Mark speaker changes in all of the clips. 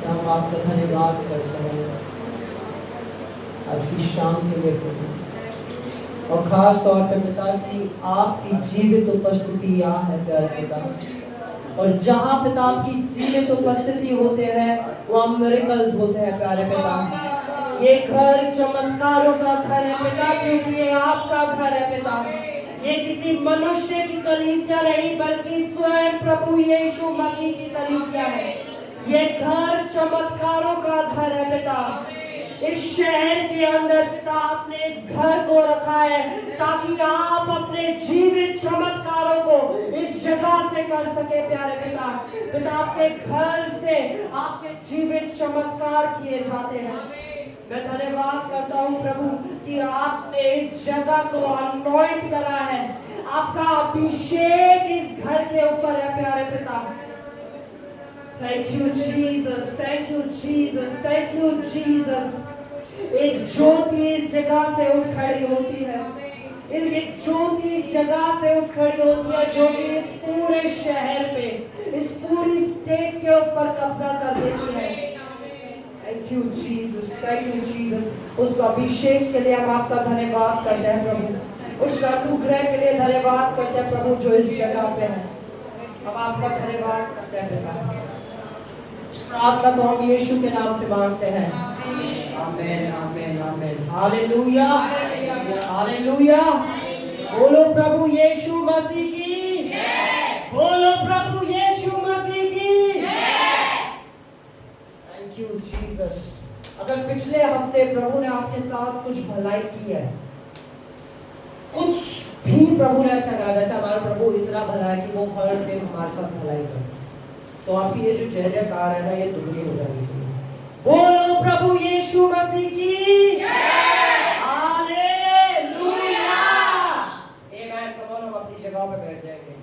Speaker 1: हम आपका धन्यवाद करते हैं आज की शाम के लिए प्रभु, और खास तौर पर पिता की आपकी जीवित उपस्थिति यहाँ है प्यारे पिता। और जहाँ पिता आपकी जीवित उपस्थिति होते हैं वहाँ मिरेकल्स होते हैं प्यारे पिता। ये घर चमत्कारों का घर है पिता, क्योंकि ये आपका घर है पिता। ये किसी मनुष्य की कलीसिया नहीं बल्कि स्वयं प्रभु यीशु मसीह की कलीसिया है। ये घर चमत्कारों का घर है पिता। इस शहर के अंदर पिता आपने इस घर को रखा है ताकि आप अपने जीवित चमत्कारों को इस जगह से कर सके प्यारे पिता। पिता आपके घर से आपके जीवित चमत्कार किए जाते हैं। मैं धन्यवाद करता हूँ प्रभु कि आपने इस जगह को अनॉइंट करा है। आपका अभिषेक इस घर के ऊपर है प्यारे पिता। Thank you Jesus, thank you Jesus, thank you Jesus। एक ज्योति इस जगह से उठ खड़ी होती है। एक ज्योति इस जगह से उठ खड़ी होती है जो कि इस पूरे शहर पे, इस पूरी स्टेट के ऊपर कब्जा कर लेती है। Thank you Jesus, thank you Jesus। उस अभिषेक के लिए हम आपका धन्यवाद करते हैं प्रभु। उस अनुग्रह के लिए धन्यवाद करते हैं प्रभु जो इस जगह पे है। हम आपका धन्यवाद करते हैं पिता। प्रार्थना को हम यीशु के नाम से मांगते हैं। Amen amen amen. Hallelujah hallelujah. बोलो प्रभु यीशु मसीह की, बोलो प्रभु यीशु मसीह की। Thank you Jesus. अगर पिछले हफ्ते प्रभु ने आपके साथ कुछ भलाई की है, कुछ भी प्रभु ने अच्छा कहा, वैसे हमारा प्रभु इतना भला है कि वो हर दिन हमारे साथ भलाई करता, तो आपकी ये जो जय जयकार है ना ये दुगनी हो जानी चाहिए। बोलो प्रभु यीशु मसीह की हालेलुया। आमेन। कम ऑन, हम अपनी जगह पे बैठ जाएंगे।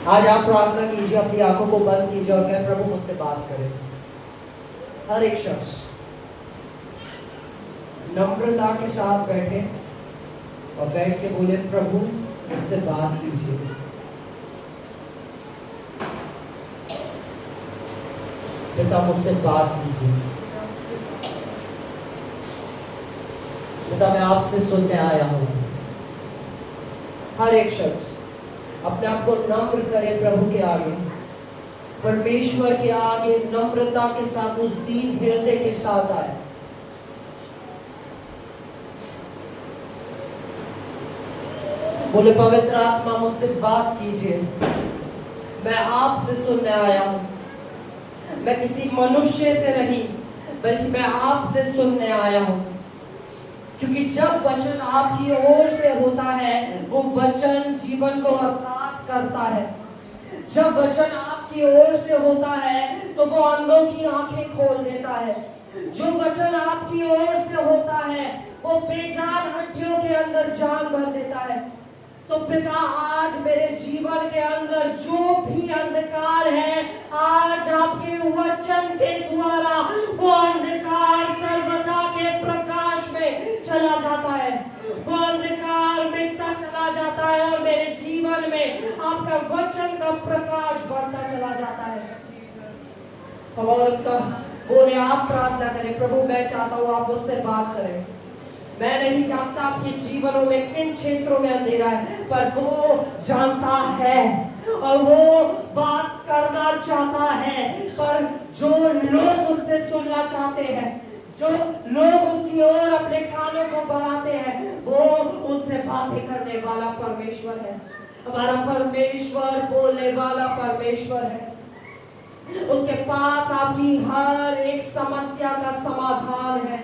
Speaker 1: आज आप प्रार्थना कीजिए, अपनी आंखों को बंद कीजिए और कहें प्रभु मुझसे बात करें। हर एक शख्स नम्रता के साथ बैठे और बैठ के बोले प्रभु मुझसे बात कीजिए। पिता मुझसे बात कीजिए। पिता मैं आपसे सुनने आया हूँ। हर एक शख्स अपने आप को नम्र करे प्रभु के आगे, परमेश्वर के आगे नम्रता के साथ, उस दीन हृदय के साथ आए। बोले पवित्र आत्मा मुझसे बात कीजिए, मैं आपसे सुनने आया हूं। मैं किसी मनुष्य से नहीं बल्कि मैं आपसे सुनने आया हूं, क्योंकि जब वचन आपकी ओर से होता है वो वचन जीवन को आजाद करता है। जब वचन आपकी ओर से होता है तो वो अंधों की आंखें खोल देता है। जो वचन आपकी ओर से होता है वो बेजान हड्डियों के अंदर जान भर देता है। तो पिता आज मेरे जीवन के अंदर जो भी अंधकार है, आज आपके वचन के द्वारा वो अंधकार सर्वदा के प्रकाश में चला जाता है। वो अंधकार मिटता चला जाता है और मेरे जीवन में आपका वचन का प्रकाश बढ़ता चला जाता है। और उसका बोले आप प्रार्थना करें, प्रभु मैं चाहता हूँ आप मुझसे बात करें। मैं नहीं जानता आपके जीवनों में किन क्षेत्रों में अंधेरा है, पर वो जानता है और वो बात करना चाहता है। पर जो लोग उससे सुनना चाहते हैं, जो लोग उसकी ओर अपने कानों को बढ़ाते हैं, वो उनसे बातें करने वाला परमेश्वर है। हमारा परमेश्वर बोलने वाला परमेश्वर है। उसके पास आपकी हर एक समस्या का समाधान है।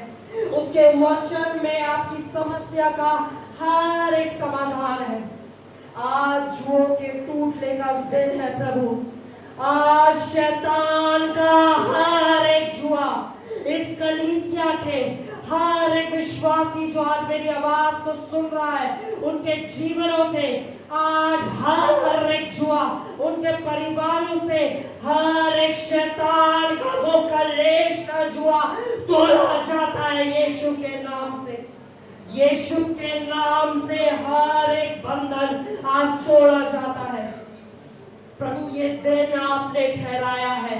Speaker 1: उसके वचन में आपकी समस्या का हर एक समाधान है। आज जुओं के टूटने का दिन है प्रभु। आज शैतान का हर एक जुआ, इस कलीसिया के हर एक विश्वासी जो आज मेरी आवाज को सुन रहा है, उनके जीवनों से आज हर एक जुआ, उनके परिवारों से हर एक शैतान का वो कलेश का जुआ तोड़ा जाता है यीशु के नाम से। यीशु के नाम से हर एक बंधन आज तोड़ा जाता है। प्रभु ये दिन आपने ठहराया है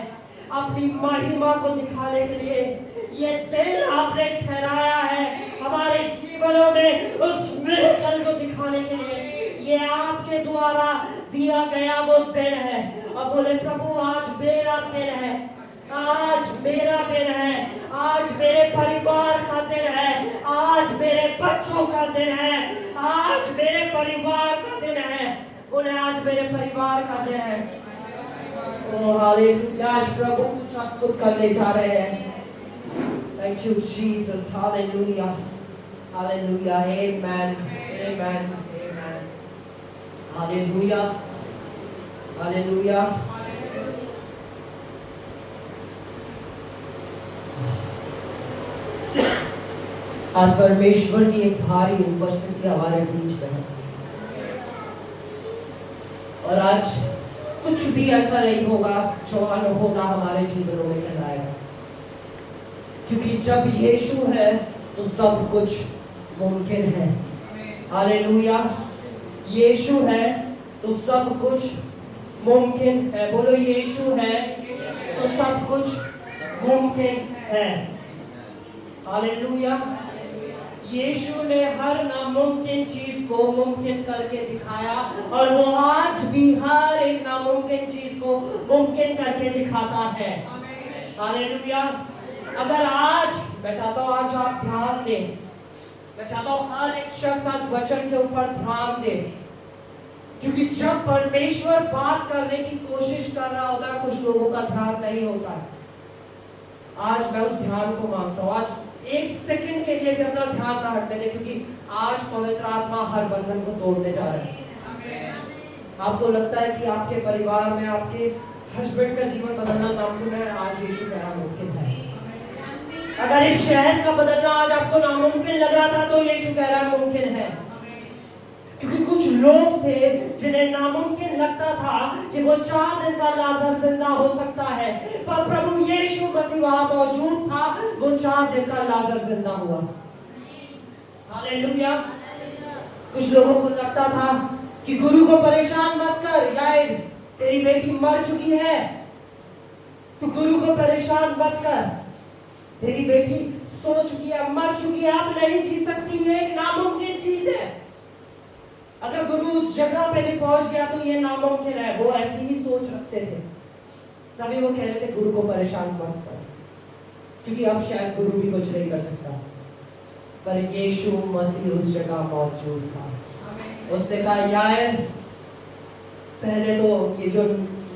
Speaker 1: अपनी महिमा को दिखाने के लिए। ये दिन आपने ठहराया है हमारे जीवनों में उस मिरेकल को दिखाने के लिए। ये आपके द्वारा दिया गया वो दिन है। और बोले प्रभु आज मेरा दिन है, आज मेरा दिन है, आज मेरे परिवार का दिन है, आज मेरे बच्चों का दिन है, आज मेरे परिवार का दिन है। बोले आज मेरे परिवार का दिन है। ओ हालेलुया, आज प्रभु कुछ अद्भुत करने जा रहे हैं। Thank you Jesus, hallelujah hallelujah, amen amen amen, hallelujah hallelujah. आज परमेश्वर की एक भारी उपस्थिति हमारे बीच में है। और आज कुछ भी ऐसा नहीं होगा जो अनहोना हमारे जीवनों में कहलाएगा, क्योंकि जब यीशु है तो सब कुछ मुमकिन है। हालेलुया, यीशु है तो सब कुछ मुमकिन है। बोलो यीशु है तो सब कुछ मुमकिन है। हालेलुया, यीशु ने हर नामुमकिन चीज को मुमकिन करके दिखाया और वो आज भी हर एक नामुमकिन चीज को मुमकिन करके दिखाता है। हालेलुया। अगर आज मैं चाहता हूँ आज आप ध्यान दें, मैं चाहता हूँ हर एक शख्स आज वचन के ऊपर ध्यान दे, क्योंकि जब परमेश्वर बात करने की कोशिश कर रहा होता है कुछ लोगों का ध्यान नहीं होता है। आज मैं उस ध्यान को मांगता हूँ, आज एक सेकंड के लिए भी अपना ध्यान ना हटने दे, क्योंकि आज पवित्र आत्मा हर बंधन को तोड़ने जा रहा है। आपको लगता है कि आपके परिवार में आपके हस्बैंड का जीवन बदलना नामुमकिन है, आज यीशु कह रहा मुमकिन है। अगर इस शहर का बदलना आज आपको नामुमकिन लग रहा था तो यीशु कह रहा मुमकिन है। क्योंकि कुछ लोग थे जिन्हें नामुमकिन लगता था कि वो 4 दिन का लाजर जिंदा हो सकता है, पर प्रभु यीशु मसीह वहां मौजूद था, वो 4 दिन का लाजर जिंदा हुआ। हालेलुया। कुछ लोगों को लगता था कि गुरु को परेशान मत कर, यार तेरी बेटी मर चुकी है, तू गुरु को परेशान मत कर, तेरी बेटी सो चुकी है, मर चुकी है, अब नहीं जी सकती, ये एक नामुमकिन चीज है। अगर गुरु उस जगह पे भी पहुंच गया तो ये नामुमकिन है। वो ऐसी ही सोच रखते थे, तभी वो कह रहे थे गुरु को परेशान मत कर, क्योंकि अब शायद गुरु भी कुछ नहीं कर सकता। पर यीशु मसीह उस जगह मौजूद था। उसने कहा यार पहले तो ये जो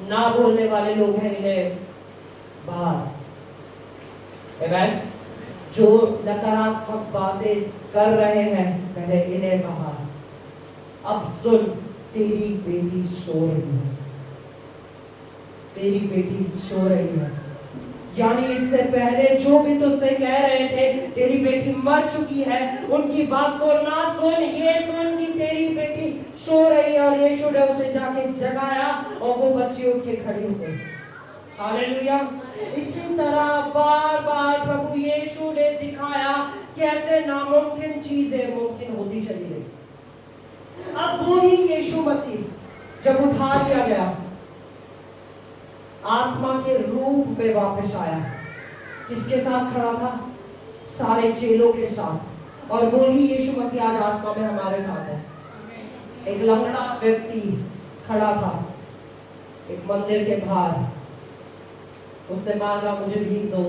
Speaker 1: ना बोलने वाले लोग हैं इन्हें बाहर, आमेन, जो नकारात्मक बातें कर रहे हैं पहले इन्हें बाहर। अब सुन, तेरी बेटी सो रही है, तेरी बेटी सो रही है। यानी इससे पहले जो भी तुझसे कह रहे थे तेरी बेटी मर चुकी है, उनकी बात को ना सुन, ये सुन कि तेरी बेटी सो रही है। और यीशु ने उसे जाके जगाया और वो बच्ची उठ के खड़ी हो गई। हालेलुया। इसी तरह बार बार प्रभु यीशु ने दिखाया कैसे नामुमकिन चीजें मुमकिन होती चली गई। अब वो ही यीशु मसीह जब उठा लिया गया, आत्मा के रूप में वापस आया, किसके साथ खड़ा था? सारे चेलों के साथ। और वो ही यीशु मसीह आज आत्मा में हमारे साथ है। एक लंगड़ा व्यक्ति खड़ा था एक मंदिर के बाहर, उसने मांगा मुझे भीख दो।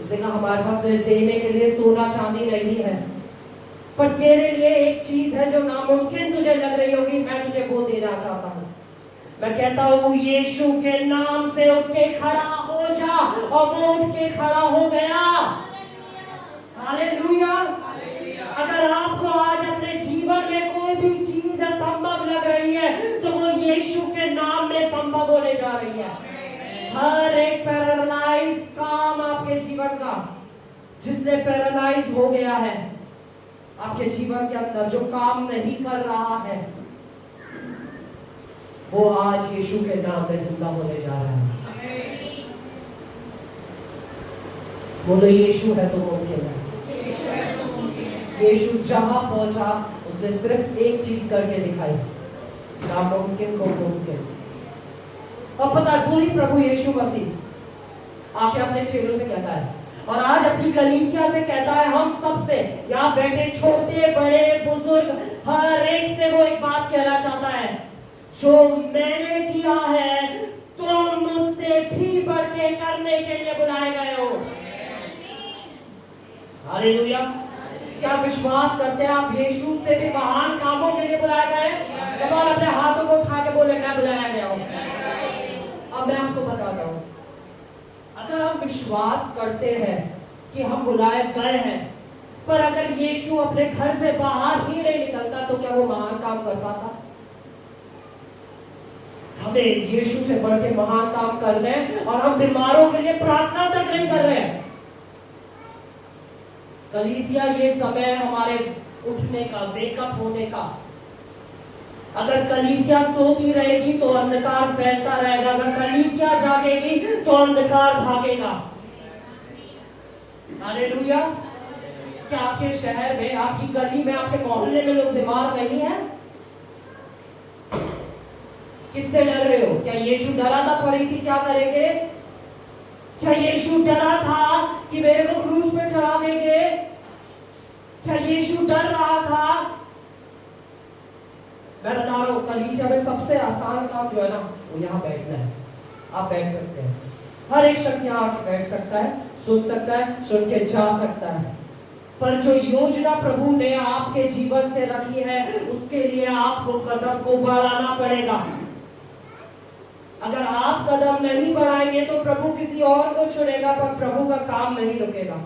Speaker 1: उसने कहा हमारे पास देने के लिए सोना चांदी नहीं है, पर तेरे लिए एक चीज है जो नामुमकिन तुझे लग रही होगी, मैं तुझे वो देना चाहता हूँ। मैं कहता हूँ यीशु के नाम से उठ के खड़ा हो जा, और वो उठ के खड़ा हो गया। हालेलुया। अगर आपको आज अपने जीवन में कोई भी चीज असंभव लग रही है तो वो यीशु के नाम में संभव होने जा रही है। हर एक पैरालाइज काम आपके जीवन का, जिसने पैरालाइज हो गया है आपके जीवन के अंदर, जो काम नहीं कर रहा है, वो आज यीशु के नाम में जिंदा होने जा रहा है। बोलो यीशु है तो मुमकिन है, यीशु जहां पहुंचा उसने सिर्फ एक चीज करके दिखाई, नामुमकिन को मुमकिन। अब पता है वही प्रभु यीशु मसीह आके अपने चेलों से कहता है और आज अपनी कलीसिया से कहता है, हम सबसे यहाँ बैठे छोटे बड़े बुजुर्ग हर एक से वो एक बात कहना चाहता है, जो मैंने किया है तुम मुझसे भी बढ़ के करने के लिए बुलाए गए हो। हालेलुया। क्या विश्वास करते हैं आप यीशु से भी महान कामों के लिए बुलाए गए? जब आप अपने हाथों को उठा के बोले मैं बुलाया गया हूं। अब मैं आपको बताता हूं, अगर हम विश्वास करते हैं कि हम बुलाए गए हैं, पर अगर यीशु अपने घर से बाहर ही नहीं निकलता तो क्या वो महान काम कर पाता? हमें यीशु से बढ़ के महान काम करने और हम बीमारों के लिए प्रार्थना तक नहीं कर रहे हैं। कलीसिया ये समय हमारे उठने का, वेकअप होने का। अगर कलीसिया सोती रहेगी तो अंधकार फैलता रहेगा, अगर कलीसिया जागेगी तो अंधकार भागेगा। हालेलुया। क्या आपके शहर में, आपकी गली में, आपके मोहल्ले में लोग बीमार नहीं है? किससे डर रहे हो? क्या यीशु डरा था फरीसी क्या करेंगे? क्या यीशु डरा था कि मेरे को क्रूस पे चढ़ा देंगे? क्या यीशु डर रहा था? मैं बता रहा हूं, कलीसिया में सबसे आसान काम जो है ना, वो यहाँ बैठना है। आप बैठ सकते हैं, हर एक शख्स यहाँ आके बैठ सकता है, सुन सकता है, सुन के जा सकता है। पर जो योजना प्रभु ने आपके जीवन से रखी है, उसके लिए आपको कदम को बढ़ाना पड़ेगा। अगर आप कदम नहीं बढ़ाएंगे तो प्रभु किसी और को चुनेगा, पर प्रभु का काम नहीं रुकेगा।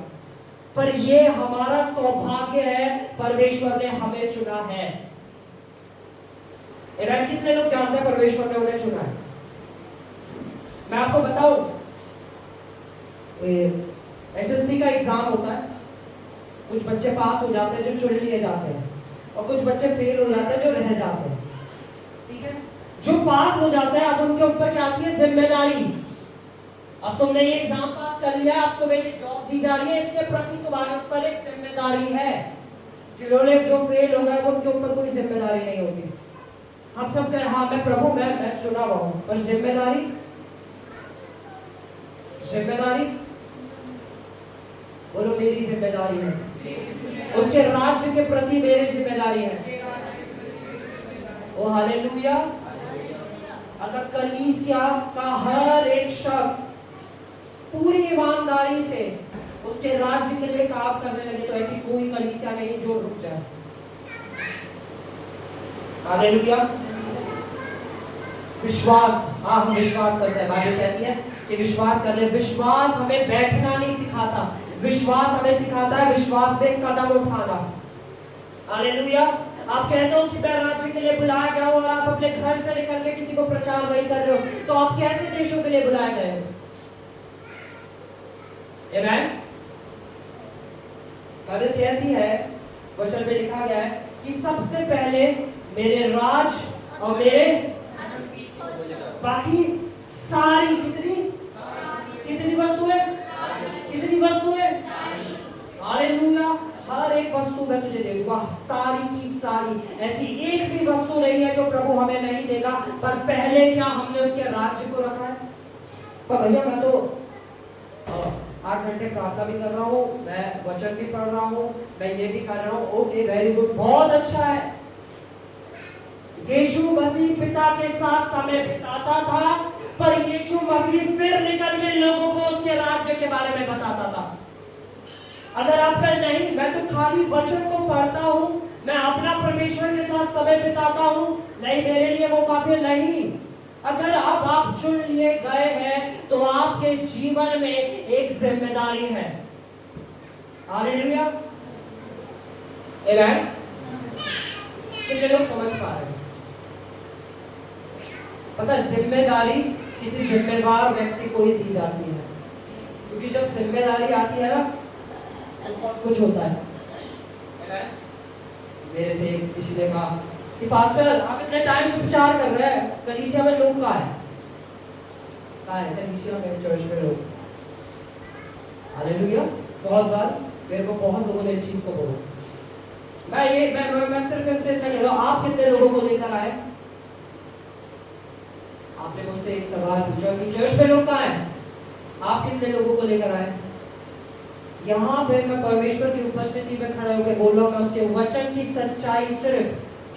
Speaker 1: पर ये हमारा सौभाग्य है, परमेश्वर ने हमें चुना है। कितने लोग जानते हैं परमेश्वर ने उन्हें चुना है? मैं आपको बताऊं, एसएससी का एग्जाम होता है, कुछ बच्चे पास हो जाते हैं जो चुन लिए जाते हैं, और कुछ बच्चे फेल हो जाते हैं जो रह जाते हैं। ठीक है, जो पास हो जाते हैं अब उनके ऊपर क्या आती है? जिम्मेदारी। अब तुमने ये एग्जाम पास कर लिया, अब तुम्हें ये जॉब दी जा रही है, इसके प्रति तुम्हारे ऊपर एक जिम्मेदारी है। जिन्होंने जो फेल हो गए उनके ऊपर कोई जिम्मेदारी नहीं होती। हम सब कह हाँ मैं प्रभु मैं चुना हुआ हूं, पर जिम्मेदारी बोलो मेरी जिम्मेदारी है, उसके राज्य के प्रति मेरी जिम्मेदारी है। ओ हालेलुया। अगर कलीसिया का हर एक शख्स पूरी ईमानदारी से उसके राज्य के लिए काम करने लगे तो ऐसी कोई कलीसिया नहीं जो रुक जाए। हालेलुया। विश्वास, हाँ हम विश्वास करते हैं। बाइबल कहती है कि विश्वास कर ले। विश्वास हमें बैठना नहीं सिखाता, विश्वास हमें सिखाता है विश्वास में कदम उठाना। हालेलुया। आप कहते हो कि मैं राज्य के लिए बुलाया गया हूं और आप अपने घर से निकल के किसी को प्रचार नहीं कर रहे हो, तो आप कैसे देशों के लिए बुलाए गए हो? आमेन। बाइबल कहती है, वचन में लिखा गया है कि सबसे पहले मेरे राज और मेरे बाकी सारी कितनी वस्तुएं हालेलुया, हर एक वस्तु मैं तुझे दे दूंगा, सारी की सारी। ऐसी एक भी वस्तु नहीं है जो प्रभु हमें नहीं देगा, पर पहले क्या हमने उसके राज्य को रखा है? पर भैया मैं तो 8 घंटे प्रार्थना भी कर रहा हूँ, मैं वचन भी पढ़ रहा हूँ, मैं ये भी कर रहा हूँ। ओके वेरी गुड, बहुत अच्छा है। यीशु मसीह पिता के साथ समय बिताता था, पर यीशु मसीह फिर निकल के लोगों को उसके राज्य के बारे में बताता था। अगर आप कहें नहीं मैं तो खाली वचन को पढ़ता हूं, मैं अपना परमेश्वर के साथ समय बिताता हूं, नहीं मेरे लिए वो काफी नहीं। अगर अब आप चुन लिए गए हैं तो आपके जीवन में एक जिम्मेदारी है। हालेलुया। आमेन। कितने लोग समझ पा रहे हैं? पता है जिम्मेदारी किसी जिम्मेदार व्यक्ति को ही दी जाती है, क्योंकि जब जिम्मेदारी आती है ना तो बहुत कुछ होता है। मेरे से किसी ने कहा कि पास्टर आप इतने टाइम से प्रचार कर रहे हैं, कलीसिया में लोग कहाँ है कलीसिया में, चर्च में लोग? हालेलुया। बहुत बार मेरे को बहुत लोगों ने इस चीज को बोला, मैं सिर्फ इनसे इतना कह रहा हूं, आप कितने लोगों को लेकर आए? आपने मुझसे एक सवाल पूछा कि चर्च में लोग कहाँ हैं? आप कितने लोगों को लेकर आए? यहाँ पे मैं परमेश्वर की उपस्थिति में खड़ा होकर बोल रहा हूँ, मैं उसके वचन की सच्चाई सिर्फ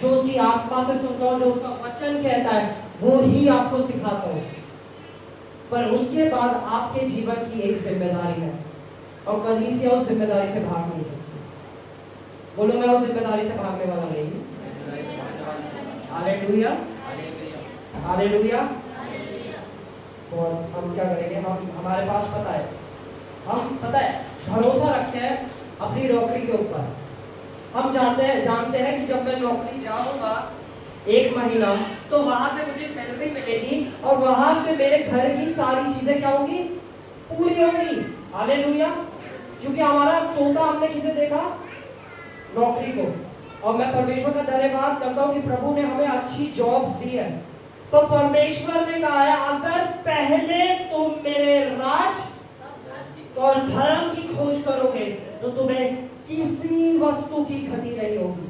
Speaker 1: जो उसकी आत्मा से सुनता हूँ, जो उसका वचन कहता है वो ही आपको सिखाता हूँ। पर उसके बाद आपके जीवन की एक जिम्मेदारी है और कलीसिया उस जिम्मेदारी से भाग नहीं सकती। बोलो, मैं उस जिम्मेदारी से भागने वाला नहीं हूँ। Hallelujah, hallelujah. और हम क्या करेंगे? हमारे पास पता है, हम पता है भरोसा रखते हैं अपनी नौकरी के ऊपर। हम जानते हैं कि जब मैं नौकरी जाऊंगा 1 महीना तो वहां से मुझे सैलरी मिलेगी और वहां से मेरे घर की सारी चीजें क्या होंगी? पूरी होंगी। हालेलुया। क्योंकि हमारा सोता हमने किसे देखा? नौकरी को। और मैं परमेश्वर का धन्यवाद करता हूँ कि प्रभु ने हमें अच्छी जॉब्स दी है। तो परमेश्वर ने कहा है, अगर पहले तुम मेरे राज और धर्म की खोज करोगे तो तुम्हें किसी वस्तु की घटी नहीं होगी।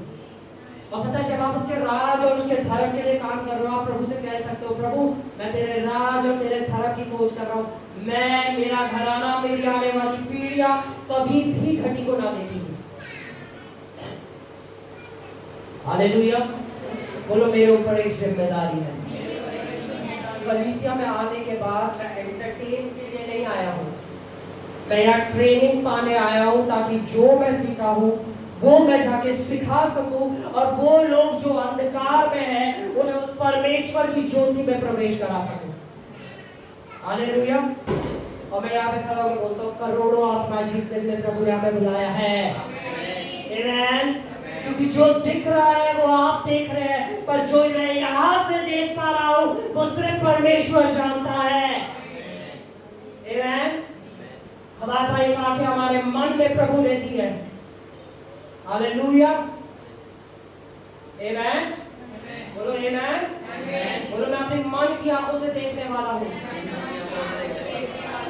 Speaker 1: और पता है, जब आप उसके राज और उसके धर्म के लिए काम कर रहे हो, आप प्रभु से कह सकते हो, प्रभु मैं तेरे राज और तेरे धर्म की खोज कर रहा हूँ। मैं, मेरा घराना, मेरी आने वाली पीढ़ियां कभी भी घटी को ना देखेंगी। हालेलुया। बोलो, मेरे ऊपर एक जिम्मेदारी है। कलीसिया में आने के बाद मैं एंटरटेन के लिए नहीं आया हूँ, मैं यहाँ ट्रेनिंग पाने आया हूँ ताकि जो मैं सीखा हूँ वो मैं जाके सिखा सकूं और वो लोग जो अंधकार में हैं उन्हें उस परमेश्वर की ज्योति में प्रवेश करा सकूं। हालेलुया। और मैं यहाँ पे खड़ा होकर बोलता हूँ, करोड़ों आत्मा जीतने के लिए प्रभु ने हमें बुलाया है। आमीन। क्योंकि जो दिख रहा है वो आप देख रहे हैं, पर जो मैं यहाँ से देख पा रहा हूँ वो सिर्फ परमेश्वर जानता है। आमीन। हमारे पास एक आंखें हमारे मन में प्रभु ने दी है। हालेलुया। आमीन। बोलो आमीन। बोलो, मैं अपने मन की आंखों से देखने वाला हूँ।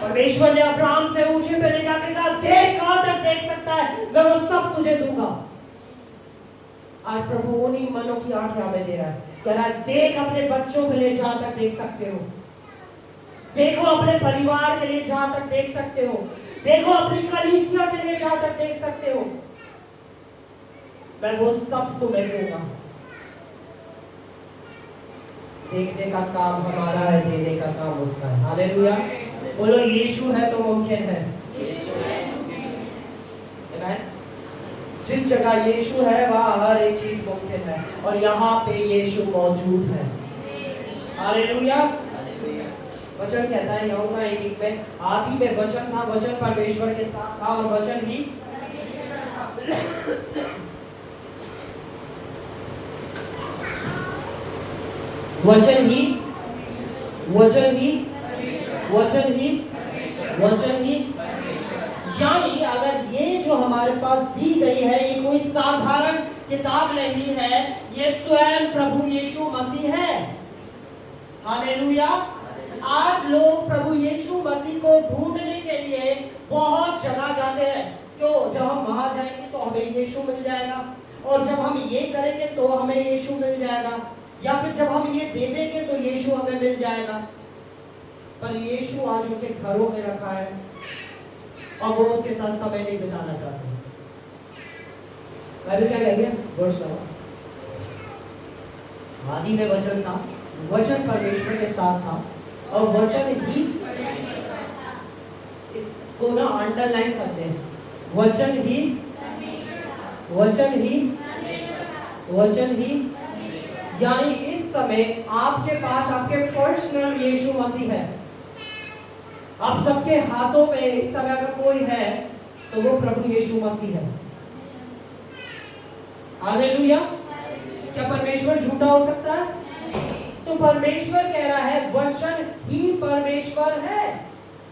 Speaker 1: परमेश्वर ने अब्राहम से ऊंचे पे ले जाके कहा, देख कहां तक देख सकता है, मैं वो सब तुझे दूंगा। आज प्रभु उन्हीं मनों की आंखें हमें दे रहा है, कह रहा है, देख अपने बच्चों के लिए जहां तक देख सकते हो, देखो अपने परिवार के लिए जहां तक देख सकते हो, देखो अपनी कलीसिया के लिए जहां तक देख सकते हो, मैं वो सब तुम्हें दूंगा। देखने का काम हमारा है, देने का काम उसका है। हालेलुया। बोलो, यीशु है तो मुमकिन है। जिस जगह यीशु है वहां हर एक चीज मुमकिन है और यहाँ पे यीशु मौजूद है। हालेलुया। वचन कहता है यूहन्ना 1:1 में, आदि में वचन था, वचन परमेश्वर के साथ था और वचन ही यानी अगर ये जो हमारे पास दी गई है ये कोई साधारण किताब नहीं है, ये स्वयं प्रभु यीशु मसीह है। हालेलुया। आज लोग प्रभु यीशु मसीह को ढूंढने के लिए बहुत जगह जाते हैं। क्यों? जब हम वहां जाएंगे तो हमें यीशु मिल जाएगा, और जब हम ये करेंगे तो हमें यीशु मिल जाएगा, या फिर जब हम ये दे देंगे तो यीशु हमें मिल जाएगा। पर यीशु आज उनके घरों में रखा है और वो उसके साथ समय नहीं बिताना चाहते। बाइबल क्या कहती है? वर्ष लगाओ। आदि में वचन था, वचन परमेश्वर के साथ था और वचन ही, इसको ना अंडरलाइन करते हैं, वचन ही यानी इस समय आपके पास आपके पर्सनल यीशु मसीह है। आप सबके हाथों में इस समय अगर कोई है तो वो प्रभु यीशु मसीह है। हालेलुया। क्या परमेश्वर झूठा हो सकता है? तो परमेश्वर कह रहा है वचन ही परमेश्वर है,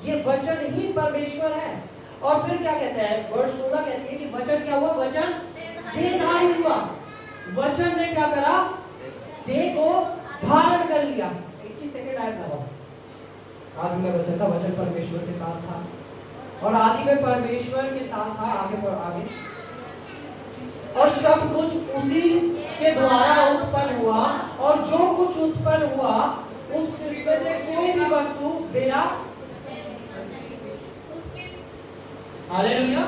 Speaker 1: ये वचन ही परमेश्वर है। और फिर क्या कहते हैं? वर्ष 16 कहती है कि वचन क्या हुआ? वचन देहधारी हुआ। वचन ने क्या करा? देह को धारण कर लिया। इसकी सेकंड आयत लगाओ। आदि में वचन था, वचन परमेश्वर के साथ था और आदि में परमेश्वर के साथ था। आगे और सब कुछ उसी के द्वारा उत्पन्न हुआ, और जो कुछ उत्पन्न हुआ उसमें से कोई भी वस्तु बिना, हालेलुया,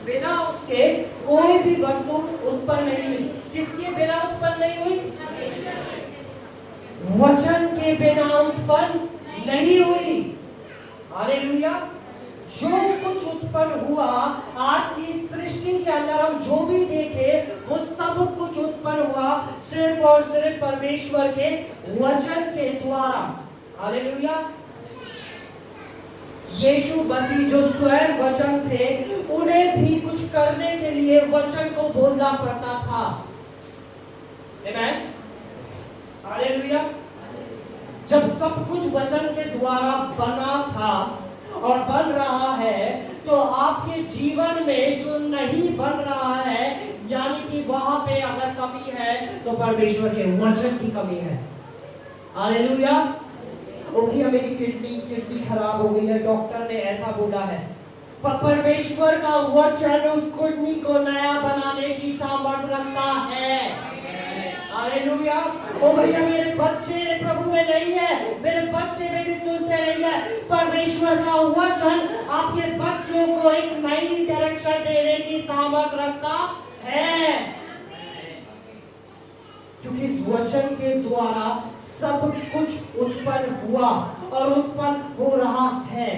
Speaker 1: बिना उसके कोई भी वस्तु उत्पन्न नहीं हुई। किसके बिना उत्पन्न नहीं हुई? वचन के बिना उत्पन्न नहीं हुई। हालेलुया। जो कुछ उत्पन्न हुआ आज की सृष्टि के अंदर, हम जो भी देखे वो सब कुछ उत्पन्न हुआ सिर्फ और सिर्फ परमेश्वर के वचन के द्वारा। हालेलुया। यीशु मसीह जो स्वयं वचन थे, उन्हें भी कुछ करने के लिए वचन को बोलना पड़ता था। आमेन। हालेलुया। जब सब कुछ वचन के द्वारा बना था और बन रहा है, तो आपके जीवन में जो नहीं बन रहा है, यानी कि वहां पे अगर कमी है तो परमेश्वर के वचन की कमी है। हालेलुया। ओ भैया मेरी किडनी खराब हो गई है, डॉक्टर ने ऐसा बोला है, पर परमेश्वर का वचन उस किडनी को नया बनाने की सामर्थ्य रखता है। हालेलुया। ओ भैया मेरे बच्चे प्रभु में नहीं है, मेरे बच्चे मेरी सुनते नहीं है, परमेश्वर का वचन आपके बच्चों को एक नई डायरेक्शन देने की सामर्थ्य रखता है, क्योंकि इस वचन के द्वारा सब कुछ उत्पन्न हुआ और उत्पन्न हो रहा है।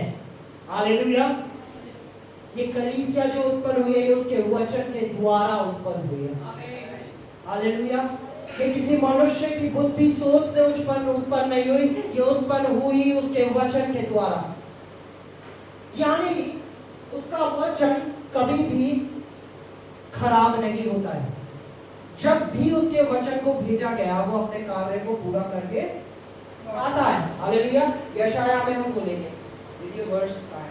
Speaker 1: हालेलुया। ये कलीसिया जो उत्पन्न हुई है उसके वचन के द्वारा उत्पन्न हुई है। हालेलुया। ये किसी मनुष्य की बुद्धि सोच से उत्पन्न नहीं हुई, ये उत्पन्न हुई उसके वचन के द्वारा। यानी उसका वचन कभी भी खराब नहीं होता है। जब भी उसके वचन को भेजा गया वो अपने कार्य को पूरा करके आता है। हालेलुया। यशाया में हम बोलेंगे, देखिए वर्ष का है।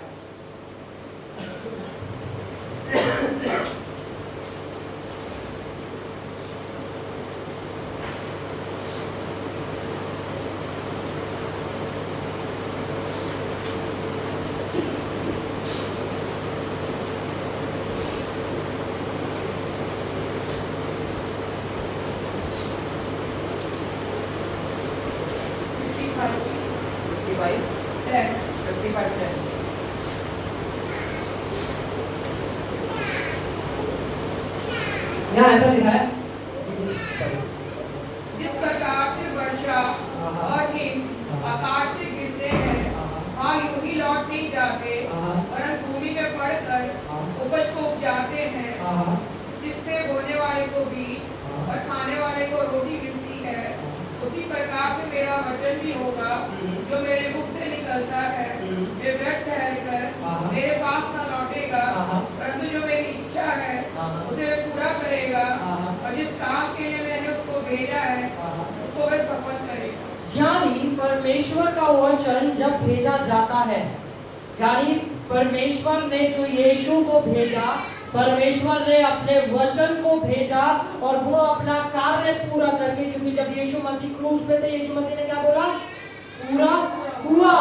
Speaker 1: यहाँ ऐसा लिखा है,
Speaker 2: जिस प्रकार से वर्षा और हिम आकाश से गिरते हैं, वहाँ यूं ही लौट नहीं जाते, परंतु भूमि में पड़कर उपज को उपजाते हैं, जिससे बोने वाले को बीज और खाने वाले को रोटी मिलती है। उसी प्रकार से मेरा वचन भी होगा जो मेरे मुख से निकलता है, वे व्यर्थ ठहरकर मेरे पास न लौटेगा, परंतु जो मेरी इच्छा है उसे पूरा करेगा, और जिस काम के लिए मैंने उसको भेजा है उसको वह सफल करेगा।
Speaker 1: यानी परमेश्वर का वचन जब भेजा जाता है, यानी परमेश्वर ने जो यीशु को भेजा, परमेश्वर ने अपने वचन को भेजा और वो अपना कार्य पूरा करके, क्योंकि जब यीशु मसीह क्रूस पे थे, यीशु मसीह ने क्या बोला? पूरा हुआ।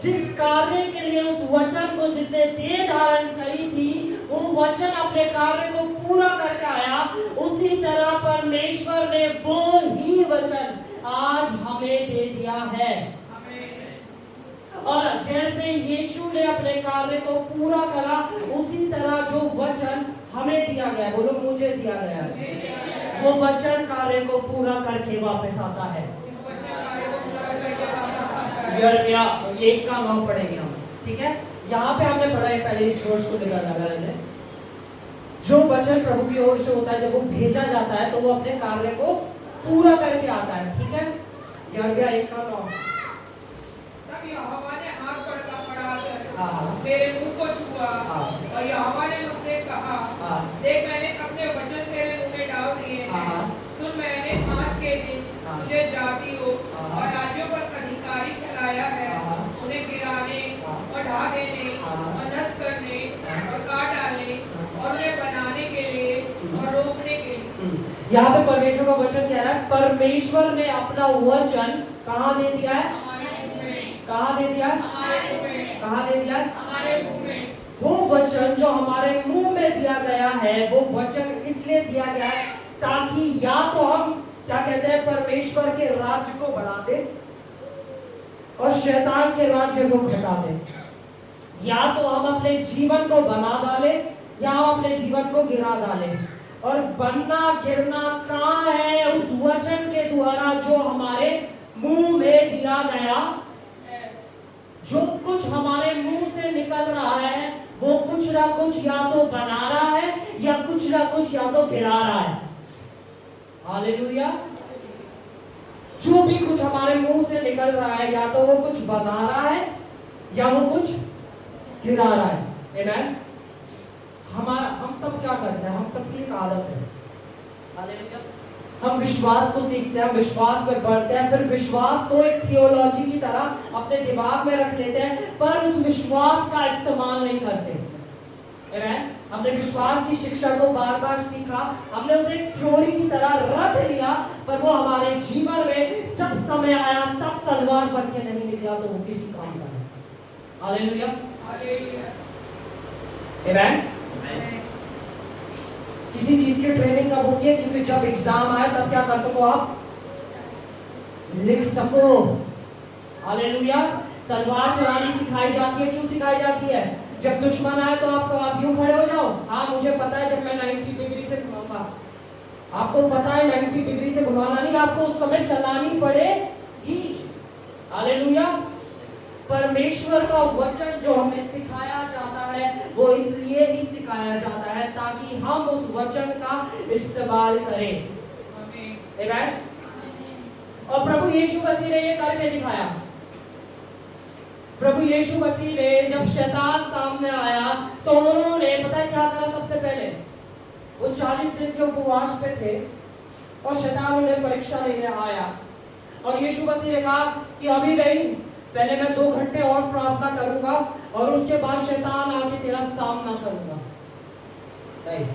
Speaker 1: जिस कार्य के लिए उस वचन को जिसने देह धारण करी थी, वो वचन अपने कार्य को पूरा करके आया, उसी तरह परमेश्वर ने वो ही वचन आज हमें दे दिया है। और जैसे यीशु ने अपने कार्य को पूरा करा, उसी तरह जो वचन हमें दिया गया, बोलो मुझे दिया गया, वो वचन कार्य को पूरा करके वापस आता है। यिर्मयाह 1 का 9 पढ़ेंगे हम, ठीक है। यहाँ पे हमने पढ़ा है, पहले इस वर्ष को निकाला है, जो वचन प्रभु की ओर से होता है, जब वो भेजा जाता है तो वो अपने कार्य को पूरा करके आता है, ठीक है। यिर्मयाह 1 का 9।
Speaker 2: यहोवा ने हाथ बढ़ाकर मेरे मुंह को छुआ, और यहोवा ने मुझसे कहा, देख मैंने अपने वचन तेरे मुंह में डाल दिए हैं। सुन, मैंने आज के दिन तुझे जातियों और राज्यों पर अधिकारी ठहराया है, उन्हें गिराने और ढा देने और नष्ट करने और काट डालने और उन्हें बनाने के लिए और रोकने के लिए।
Speaker 1: यहाँ पे परमेश्वर का वचन कह रहा है, परमेश्वर ने अपना वचन कहाँ दे दिया है? कहाँ दे दिया? कहाँ दे दिया? वो वचन जो हमारे मुंह में दिया गया है, वो वचन इसलिए दिया गया है ताकि या तो हम क्या कहते हैं परमेश्वर के राज्य को बढ़ा दे और शैतान के राज्य को घटा दे, या तो हम अपने जीवन को बना डाले या हम अपने जीवन को गिरा डाले। और बनना गिरना कहाँ है? उस वचन के द्वारा जो हमारे मुंह में दिया गया। जो कुछ हमारे मुंह से निकल रहा है वो कुछ ना कुछ या तो बना रहा है या कुछ ना कुछ या तो गिरा रहा है। हालेलुया। जो भी कुछ हमारे मुंह से निकल रहा है या तो वो कुछ बना रहा है या वो कुछ गिरा रहा है। आमीन। हम सब क्या करते हैं? हम सबकी एक आदत है। हालेलुया। हम विश्वास को सीखते हैं, विश्वास में बढ़ते हैं, फिर विश्वास को एक थियोलॉजी की तरह अपने दिमाग में रख लेते हैं, पर उस विश्वास का इस्तेमाल नहीं करते। आमीन। हमने विश्वास की शिक्षा को बार बार सीखा, हमने उसे एक थ्योरी की तरह रट लिया, पर वो हमारे जीवन में जब समय आया तब तलवार बन के नहीं निकला तो वो किसी काम का नहीं। हालेलुया। आमीन। किसी चीज की ट्रेनिंग कब होती है? क्योंकि जब एग्जाम आए तब क्या कर सको, आप लिख सको। हालेलुया। तलवार चलानी सिखाई जाती है। क्यों सिखाई जाती है? जब दुश्मन आए तो आप यूं खड़े हो जाओ, हाँ मुझे पता है जब मैं 90 डिग्री से घुमाऊंगा। आपको पता है 90 डिग्री से घुमाना नहीं, आपको उस समय चलानी पड़ेगी। हालेलुया। परमेश्वर का वचन जो हमें सिखाया जाता है वो इसलिए ही सिखाया जाता है ताकि हम उस वचन का इस्तेमाल करें। आमीन। और प्रभु यीशु मसीह ने ये करके दिखाया। प्रभु यीशु मसीह ने जब शैतान सामने आया तो उन्होंने पता है क्या करा? सबसे पहले वो 40 दिन के उपवास पे थे और शैतान उन्हें परीक्षा लेने आया और यीशु मसीह ने कहा कि अभी नहीं, पहले मैं 2 घंटे और प्रार्थना करूंगा और उसके बाद शैतान आके तेरा सामना करूंगा। नहीं,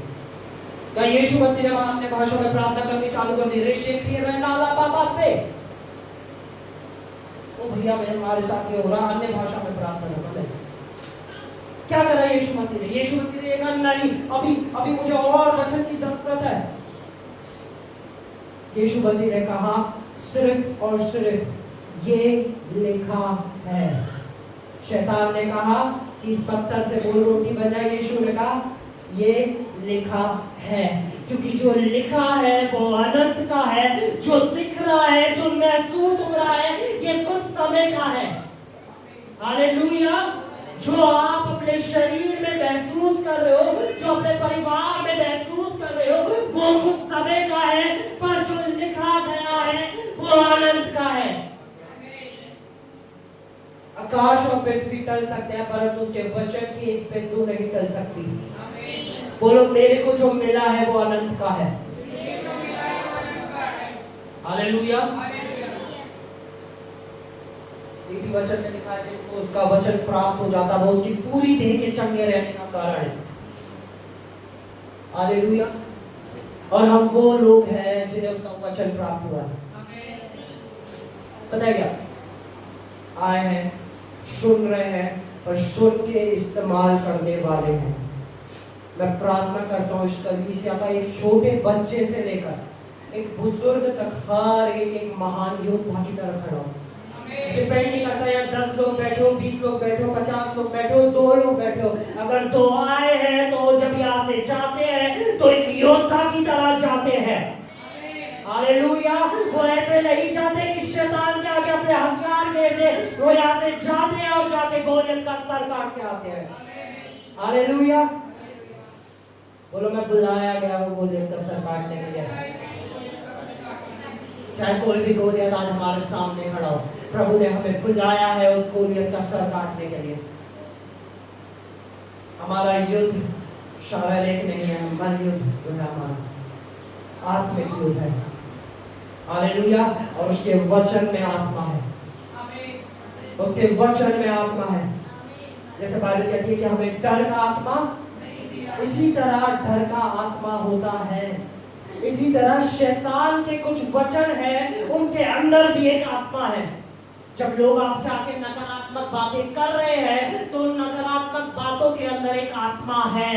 Speaker 1: क्या यीशु मसीह ने अपने भाषा में प्रार्थना करनी चालू कर दी? से ओ भैया मैं हमारे साथ ये हो रहा, अन्य भाषा में प्रार्थना करना। क्या करा यीशु मसीह ने? यीशु मसीह ने कहा नहीं, अभी मुझे और वचन की जरूरत है। यीशु मसीह ने कहा सिर्फ और सिर्फ ये लिखा है। शैतान ने कहा कि इस पत्थर से वो रोटी बन जाए। यीशु ने कहा ये लिखा है, क्योंकि जो लिखा है वो अनंत का है। जो दिख रहा है, जो महसूस हो रहा है, ये कुछ समय का है। हालेलुया। जो आप अपने शरीर में महसूस कर रहे हो, जो अपने परिवार में महसूस कर रहे हो, वो कुछ समय का है, पर जो लिखा गया है वो अनंत का है। आकाश और पृथ्वी टल सकते हैं परंतु उसके वचन की एक बिंदु नहीं टल सकती। बोलो मेरे को जो मिला है वो अनंत का है। हालेलुया। नीति वचन में लिखा है जिनको उसका वचन प्राप्त हो जाता वो उसकी पूरी देह के चंगे रहने का कारण है। हालेलुया। और हम वो लोग हैं जिन्हें उसका वचन प्राप्त हुआ है। पता है क्या? आए हैं, सुन रहे हैं, पर सुन के इस्तेमाल करने वाले हैं। मैं प्रार्थना करता हूँ इस कलीसिया का एक छोटे बच्चे से लेकर एक बुजुर्ग तक हर एक महान योद्धा की तरह खड़ा हो। डिपेंड नहीं करता यार 10 लोग बैठे हो, 20 लोग बैठे हो, 50 लोग बैठे हो, 2 लोग बैठे हो। अगर 2 आए हैं तो जब यहाँ से जाते हैं तो एक योद्धा की तरह जाते हैं। हालेलुया। वो ऐसे नहीं जाते कि शैतान के आगे अपने हथियार घेर दे, वो यहाँ से जाते हैं और जाके गोलियत का सर काट के आते हैं। हालेलुया। बोलो मैं बुलाया गया हूँ गोलियत का सर काटने के लिए। चाहे कोई भी गोलियत आज हमारे सामने खड़ा हो, प्रभु ने हमें बुलाया है उस गोलियत का सर काटने के लिए। हमारा युद्ध शारीरिक नहीं है, मन युद्ध जो है हमारा आत्मिक युद्ध है। हालेलुया। और उसके वचन में आत्मा है, उसके वचन में आत्मा है। जैसे बाइबल कहती है कि हमें डर का आत्मा, इसी तरह डर का आत्मा होता है। इसी तरह शैतान के कुछ वचन हैं, उनके अंदर भी एक आत्मा है जब लोग आपसे आके नकारात्मक बातें कर रहे हैं तो उन नकारात्मक बातों के अंदर एक आत्मा है।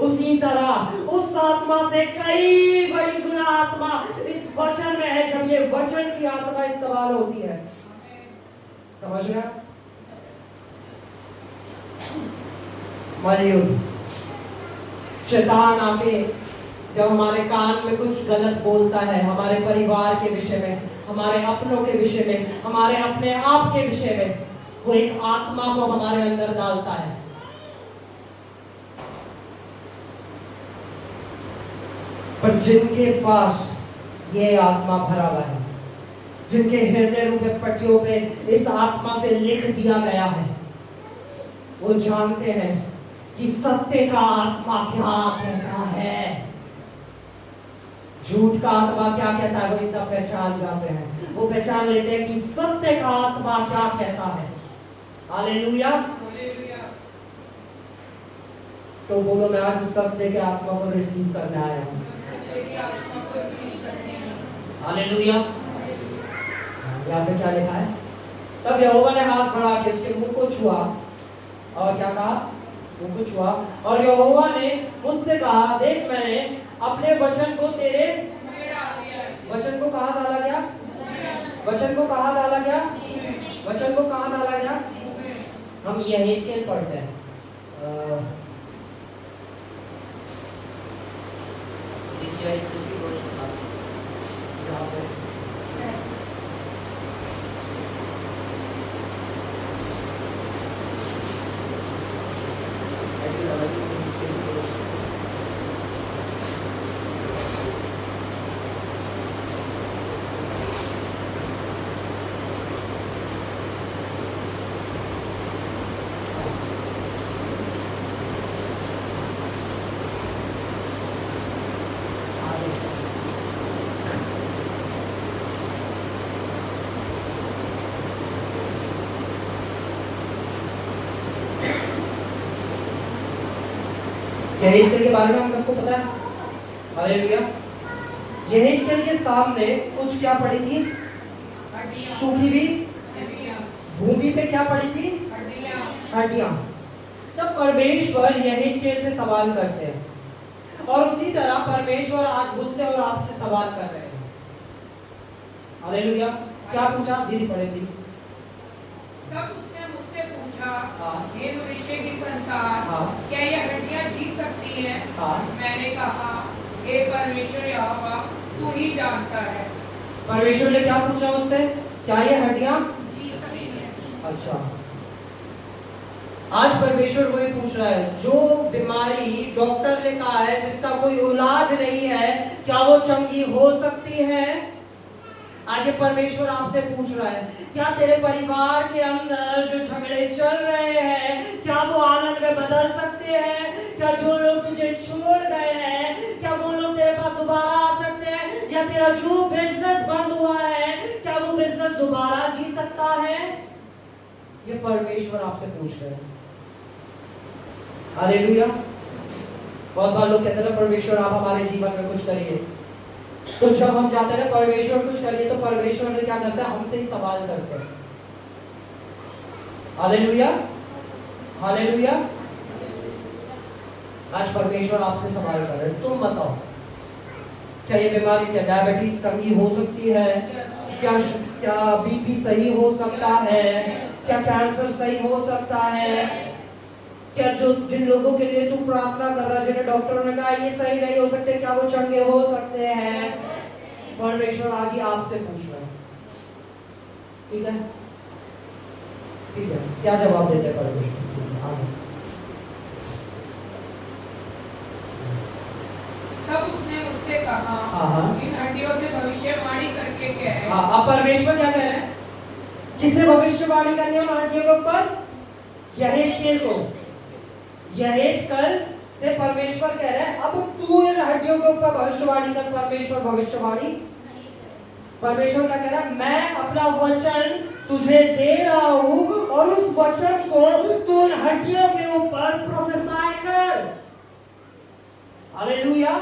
Speaker 1: उसी तरह उस आत्मा से कई बड़ी गुना आत्मा इस वचन में है। जब ये वचन की आत्मा इस्तेमाल होती है, समझ रहे हैं? मलयुद्ध, शैतान आके जब हमारे कान में कुछ गलत बोलता है, हमारे परिवार के विषय में, हमारे अपनों के विषय में, हमारे अपने आप के विषय में, वो एक आत्मा को हमारे अंदर डालता है। पर जिनके पास ये आत्मा भरा हुआ है, जिनके हृदय रूपे पट्टियों पे इस आत्मा से लिख दिया गया है, वो जानते हैं कि सत्य का आत्मा क्या कहता है, झूठ का आत्मा क्या कहता है। वो इतना पहचान जाते हैं, वो पहचान लेते हैं कि सत्य का आत्मा क्या कहता है। हालेलुया। तो बोलो, मैं आज सत्य के आत्मा को रिसीव करने आया हूं। हालेलुया। यहाँ पे क्या लिखा है? तब यहोवा ने हाथ बढ़ा के उसके मुंह को छुआ और क्या कहा? मुंह को छुआ और यहोवा ने मुझसे कहा, देख मैंने अपने वचन को तेरे वचन को कहाँ डाला गया? वचन को कहाँ डाला गया? वचन को कहाँ डाला गया? हम यहेजकेल पढ़ते हैं। यहेजकेल के बारे में हम सबको पता है। हालेलुया। यहेजकेल के सामने कुछ क्या पड़ी थी? सूखी हुई भूमि पे क्या पड़ी थी? हड्डियां। तब परमेश्वर यहेजकेल से सवाल करते हैं और उसी तरह परमेश्वर आज मुझसे और आपसे सवाल कर रहे हैं। हालेलुया। क्या पूछा? दीदी पढ़े प्लीज।
Speaker 2: तब उसने मुझसे पूछा, हे मनुष्य की संतान, क्या ये हड्डियां जी सकती हैं? मैंने कहा, हे परमेश्वर यहोवा, तू ही जानता है।
Speaker 1: परमेश्वर ने क्या पूछा उससे? क्या ये हड्डियां
Speaker 2: जी सकती हैं?
Speaker 1: अच्छा, आज परमेश्वर वही पूछ रहा है, जो बीमारी डॉक्टर ने कहा है जिसका कोई इलाज नहीं है, क्या वो चंगी हो सकती है? आज ये परमेश्वर आपसे पूछ रहा है, क्या तेरे परिवार के अंदर जो झगड़े चल रहे हैं, क्या वो आनंद में बदल सकते हैं? क्या जो लोग तुझे छोड़ गए हैं, क्या वो लोग तेरे पास दोबारा आ सकते हैं? या तेरा जो बिजनेस बंद हुआ है, क्या वो बिजनेस दोबारा जी सकता है? ये परमेश्वर आपसे पूछ रहे हैं। हालेलुया। बहुत बार लोग कहते हैं परमेश्वर आप हमारे जीवन में कुछ करिए, तो जब हम जाते हैं परमेश्वर कुछ करिए तो परमेश्वर ने क्या करता है? हमसे ही सवाल करते हैं। हालेलुया। हालेलुया। आज परमेश्वर आपसे सवाल कर रहे हैं, तुम बताओ, क्या ये बीमारी, क्या डायबिटीज चंगी हो सकती है? क्या बीपी सही हो सकता है? क्या कैंसर सही हो सकता है? क्या जो जिन लोगों के लिए तू प्रार्थना कर रहा है, जिन्हें डॉक्टरों ने कहा ये सही नहीं हो सकते, क्या वो चंगे हो सकते हैं? परमेश्वर आज ही आपसे पूछ रहा है। ठीक है, ठीक है, क्या जवाब देते हैं परमेश्वर? आगे।
Speaker 2: तब उसने मुझसे कहा, इन हड्डियों से भविष्यवाणी करके कह।
Speaker 1: अब परमेश्वर क्या कह रहे हैं? किसे भविष्यवाणी करनी है उन हड्डियों के ऊपर? यहेजकेल को। यहेजकेल से परमेश्वर कह रहे हैं, अब तू इन हड्डियों के ऊपर भविष्यवाणी कर। परमेश्वर भविष्यवाणी, परमेश्वर क्या कह रहा है? मैं अपना वचन तुझे दे रहा हूं और उस वचन को तू इन हड्डियों के ऊपर प्रोफेसाई कर। हालेलुया।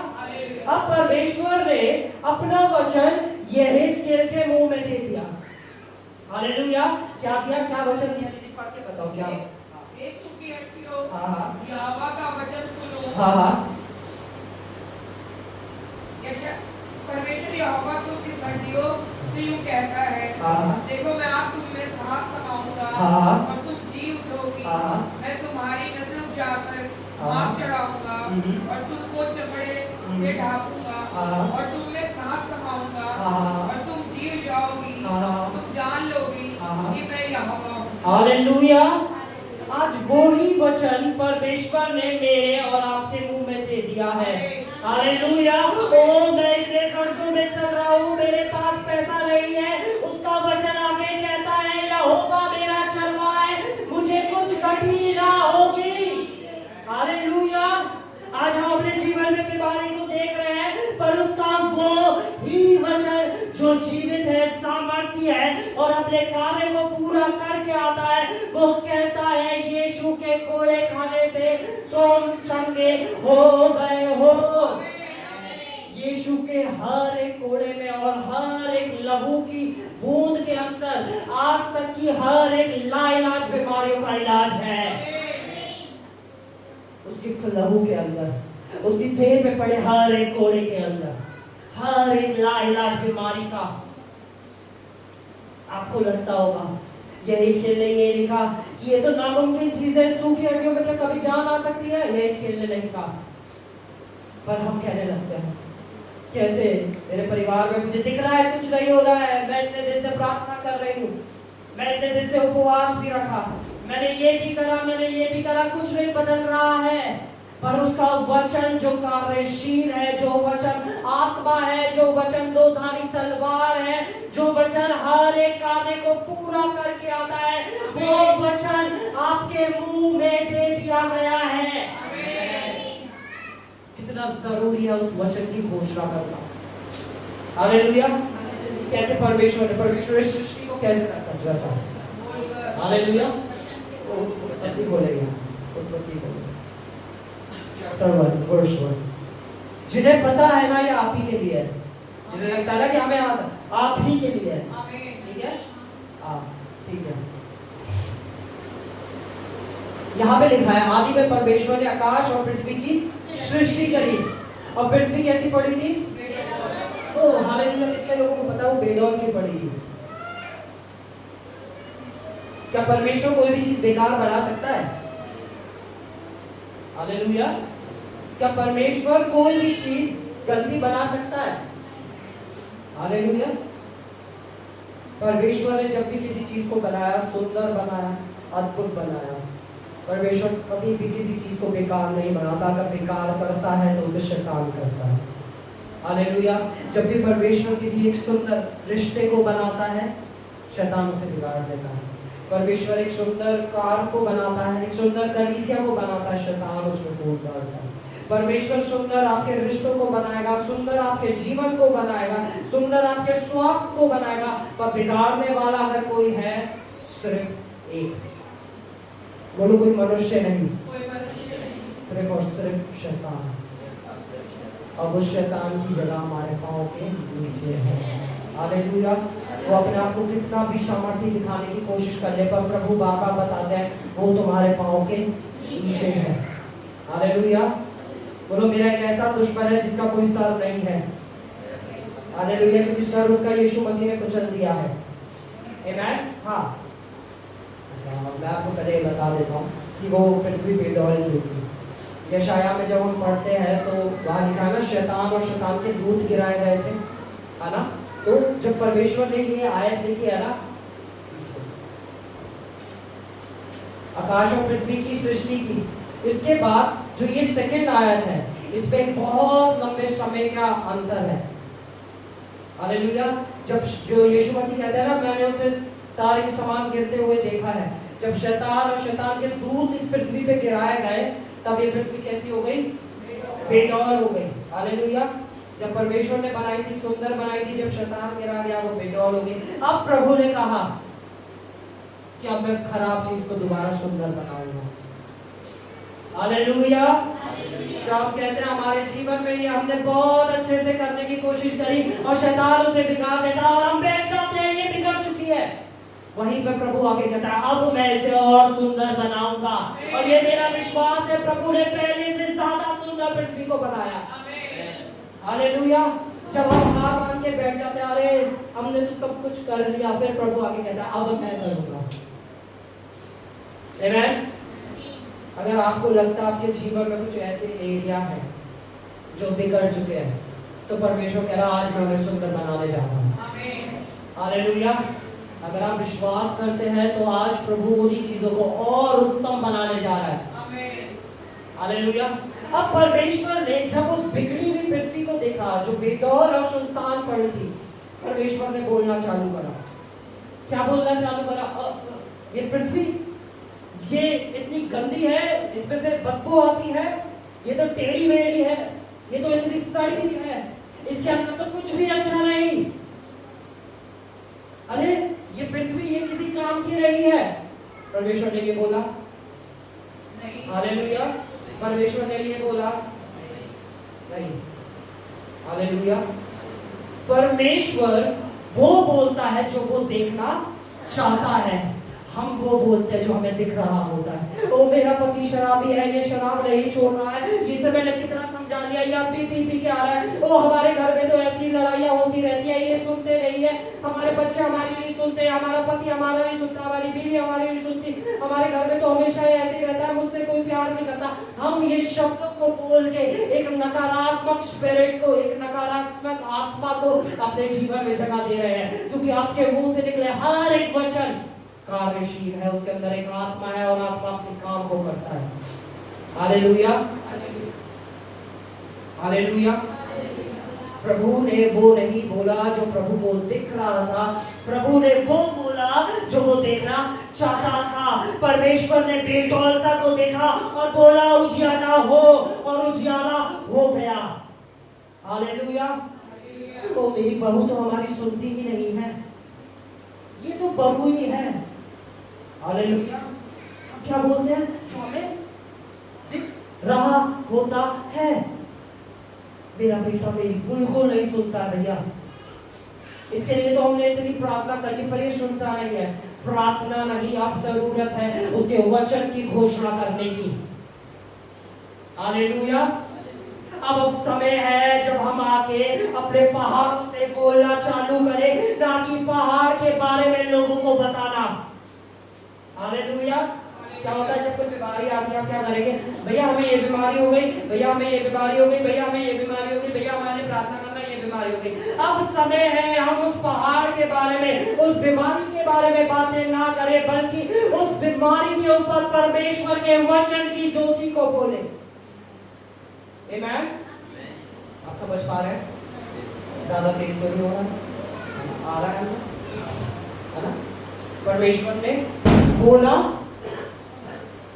Speaker 1: अब परमेश्वर ने अपना वचन यहेजकेल के मुंह में दे दिया। हालेलुया। क्या किया, क्या वचन दिया दीदी, पढ़ के बताओ क्या।
Speaker 2: यीशु की हड्डियों,
Speaker 1: हाँ
Speaker 2: यहोवा का वचन सुनो।
Speaker 1: हाँ
Speaker 2: परमेश्वर यहोवा तुम इस हड्डियों से यूं कहता है, देखो मैं आप तुम में सांस समाऊंगा और तुम जी उठोगी। मैं तुम्हारी नस्ल उपजाकर मांस चढ़ाऊंगा और तुमको चमड़े से ढांपूंगा और तुम में सांस समाऊंगा और तुम जी जाओगी। तुम जान लोगी कि मैं यहोवा हूँ।
Speaker 1: हालेलुया। आज वो ही वचन परमेश्वर ने मेरे और आपके मुंह में दे दिया है। हालेलुया। ओ मैं इतने कर्जों में चल रहा हूँ, मेरे पास पैसा नहीं है, उसका वचन आगे कहता है यहोवा मेरा चरवाहा है, मुझे कुछ घटी ना होगी। हालेलुया। आज हम अपने जीवन में बीमारी को देख रहे हैं, पर उसका वो ही वचन जो जीवित है, सामर्थ्य है और अपने कार्य को पूरा करके आता है, वो कहता है यीशु के कोड़े खाने से तुम चंगे हो गए हो। यीशु के हर एक कोड़े में और हर एक लहू की बूंद के अंदर आज तक की हर एक लाइलाज बीमारियों का इलाज है। उसके लहू के अंदर, उसकी देह पे पड़े हर एक कोड़े के अंदर हर एक लाइलाज बीमारी का। आपको लगता होगा यही खेल ने ये लिखा कि ये तो नामुमकिन चीज है, सूखी हड्डियों में क्या कभी जान आ सकती है, यही खेल ने नहीं कहा। पर हम कहने लगते हैं कैसे मेरे परिवार में मुझे दिख रहा है कुछ नहीं हो रहा है, मैं इतने दिन से प्रार्थना कर रही हूँ, मैं इतने दिन से उपवास भी रखा, मैंने ये भी करा, मैंने ये भी करा, कुछ नहीं बदल रहा है। पर उसका वचन जो कार्यशील है, जो वचन आत्मा है, जो वचन दो धारी तलवार है, जो वचन हर एक कार्य को पूरा करके आता है, वो वचन आपके मुंह में दे दिया गया है। कितना जरूरी है उस वचन की घोषणा करना। हालेलुया। कैसे परमेश्वर ने सृष्टि को कैसे रचा चाहे। हालेलुया। जल्दी बोलेंगे चैप्टर 1 वर्स 1। जिन्हें पता है ना ये आप ही के लिए है, जिन्हें लगता है ना कि हमें आप ही के लिए है, ठीक है, ठीक है। यहाँ पे लिखा है आदि में परमेश्वर ने आकाश और पृथ्वी की सृष्टि करी। और पृथ्वी कैसी पड़ी थी? तो हालेलुया। कितने लोगों को पता वो बेडौल की पड़ी थी? क्या परमेश्वर कोई भी चीज बेकार बना सकता है? हालेलुया। क्या परमेश्वर कोई भी चीज गंदी बना सकता है? हालेलुया। परमेश्वर ने जब भी किसी चीज को बनाया, सुंदर बनाया, अद्भुत बनाया, परमेश्वर कभी भी किसी चीज को बेकार नहीं बनाता। अगर बेकार करता है तो उसे शैतान करता है। हालेलुया। जब भी परमेश्वर किसी एक सुंदर रिश्ते को बनाता है, शैतान उसे बिगाड़ देता है। परमेश्वर एक सुंदर कार को बनाता है, एक सुंदर कलीसिया को बनाता है, शैतान उसमें फूट डालता है। परमेश्वर सुंदर आपके रिश्तों को बनाएगा, सुंदर आपके जीवन को बनाएगा, सुंदर आपके स्वास्थ्य को बनाएगा, पर बिगाड़ने वाला अगर कोई है सिर्फ एक, बोलो कोई मनुष्य नहीं, सिर्फ और सिर्फ शैतान। और उस शैतान की जगह हमारे पांव के नीचे है। हालेलुया। वो अपने आप को कितना भी सामर्थ्य दिखाने की कोशिश कर ले, पर प्रभु बार बार बताते हैं वो तुम्हारे पांव के नीचे है। हालेलुया। बोलो मेरा एक ऐसा दुश्मन है जिसका कोई सर नहीं है। हालेलुया। क्योंकि सर उसका यीशु मसीह ने कुचल दिया है। आमेन। हाँ, अच्छा मैं आपको पहले बता देता हूँ कि वो पृथ्वी पे डॉल जो थी, यशाया में जब हम पढ़ते हैं तो वहाँ लिखा है ना शैतान और शैतान के दूत गिराए गए थे, है ना। तो जब परमेश्वर ने ये आयत लिखी है ना, आकाश और पृथ्वी की सृष्टि की, इसके बाद जो ये सेकंड आयत है, इस पे बहुत लंबे समय का अंतर है। हालेलुया। जब जो यीशु मसीह कहते हैं ना मैंने उसे तारे के समान गिरते हुए देखा है, जब शैतान और शैतान के दूत इस पृथ्वी पे गिराए गए, तब ये पृथ्वी कैसी हो गई? बेडौल हो गई। हालेलुया। जब परमेश्वर ने बनाई थी, सुंदर बनाई थी, जब शैतान गिरा गया वो बेडौल हो गई। अब प्रभु ने कहा कि अब मैं खराब चीज को दोबारा सुंदर बनाऊंगा। हालेलुया। जब हम कहते हैं हमारे जीवन में ये हमने बहुत अच्छे से करने की कोशिश करी और शैतान उसे बिगाड़ देता और हम बैठ जाते हैं ये बिगड़ चुकी है, वहीं पे प्रभु आगे कहता है अब मैं इसे और सुंदर बनाऊंगा। और ये मेरा विश्वास है, प्रभु ने पहले से ज्यादा सुंदर पृथ्वी को बनाया। हालेलुया। जब हम हार मान के बैठ जाते हैं, अरे हमने तो सब कुछ कर लिया, फिर प्रभु आगे कहता है अब मैं करूंगा। आमेन। अगर आपको लगता है आपके जीवन में कुछ ऐसे एरिया है जो बिगड़ चुके हैं, तो परमेश्वर कह रहा आज मैं उन्हें सुंदर बनाने जा रहा हूँ। हालेलुया। अगर आप विश्वास करते हैं तो आज प्रभु उन्हीं चीजों को और उत्तम बनाने जा रहा है। हालेलुया। अब परमेश्वर ने जब उस बिगड़ी हुई पृथ्वी को देखा जो बेडौल और सुनसान पड़ी थी, परमेश्वर ने बोलना चालू करा। क्या बोलना चालू करा? ये पृथ्वी ये इतनी गंदी है, इसमें से बदबू आती है, ये तो टेढ़ी मेढ़ी है, ये तो इतनी सड़ी हुई है, इसके अंदर तो कुछ भी अच्छा नहीं। अरे ये पृथ्वी ये किसी काम की नहीं है। परमेश्वर ने ये बोला नहीं। हालेलुया। परमेश्वर ने ये बोला नहीं। हालेलुया। परमेश्वर वो बोलता है जो वो देखना चाहता है, हम वो बोलते हैं जो हमें दिख रहा होता है। ओ मेरा पति शराबी है, ये शराब नहीं छोड़ रहा है, इसे मैंने कितना समझा लिया, ये अब भी पी के आ रहा है। ओ हमारे घर में तो ऐसी लड़ाइयाँ होती रहती है, ये सुनते नहीं है, हमारे बच्चे हमारी नहीं सुनते, हमारा पति हमारा नहीं सुनता, हमारी बीवी हमारी नहीं सुनती, हमारे घर में तो हमेशा ऐसे ही रहता है, मुझसे कोई प्यार नहीं करता। हम ये शब्दों को बोल के एक नकारात्मक स्पिरिट को, एक नकारात्मक आत्मा को अपने जीवन में जगह दे रहे हैं, क्योंकि आपके मुंह से निकले हर एक वचन कार्यशील है, उसके अंदर एक आत्मा है और आत्मा अपने काम को करता है। हालेलुया। हालेलुया। प्रभु ने वो नहीं बोला जो प्रभु को दिख रहा था, प्रभु ने वो बोला जो वो देखना चाहता था। परमेश्वर ने बेडौलता को देखा और बोला उजियाला हो, और उजियाला हो गया। हालेलुया। तो मेरी बहू तो हमारी सुनती ही नहीं है, ये तो बहू ही है। हालेलुया। क्या बोलते हैं? जो हमें दिख रहा होता है। मेरा बेटा मेरी बिल्कुल नहीं सुनता भैया, इसके लिए तो हमने इतनी प्रार्थना करनी, पर ये सुनता नहीं है। प्रार्थना नहीं, अब जरूरत है उसके वचन की घोषणा करने की। हालेलुया। अब समय है जब हम आके अपने पहाड़ों से बोलना चालू करें, ना कि पहाड़ के बारे में लोगों को बताना। हालेलुया। क्या होता है जब कोई बीमारी आती है, आप क्या करेंगे? भैया हमें ये बीमारी हो गई, भैया हमें ये बीमारी हो गई, भैया हमें ये बीमारी हो गई, भैया हमारे प्रार्थना करना ये बीमारी हो गई। अब समय है हम उस पहाड़ के बारे में, उस बीमारी के बारे में बातें ना करें, बल्कि उस बीमारी के ऊपर परमेश्वर के वचन की ज्योति को बोले। आमेन। आप समझ पा रहे हैं? ज्यादा तेज तो नहीं हो रहा, आ रहा है ना? परमेश्वर ने बोला,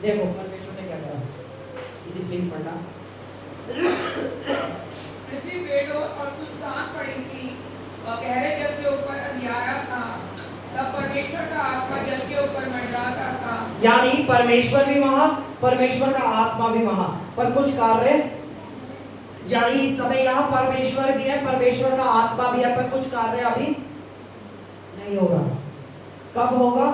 Speaker 1: देखो परमेश्वर ने क्या करा, यदि प्लीज पढ़ना।
Speaker 2: पृथ्वी बेडौल और सुनसान पड़ी थी और गहरे जल के ऊपर अंधियारा था, तब परमेश्वर का आत्मा जल के ऊपर मंडराता था।
Speaker 1: यानी परमेश्वर भी वहां, परमेश्वर का आत्मा भी वहां, पर कुछ कार्य, यानी इस समय यहाँ परमेश्वर भी है, परमेश्वर का आत्मा भी है, पर कुछ कार्य अभी नहीं हो रहा। कब होगा?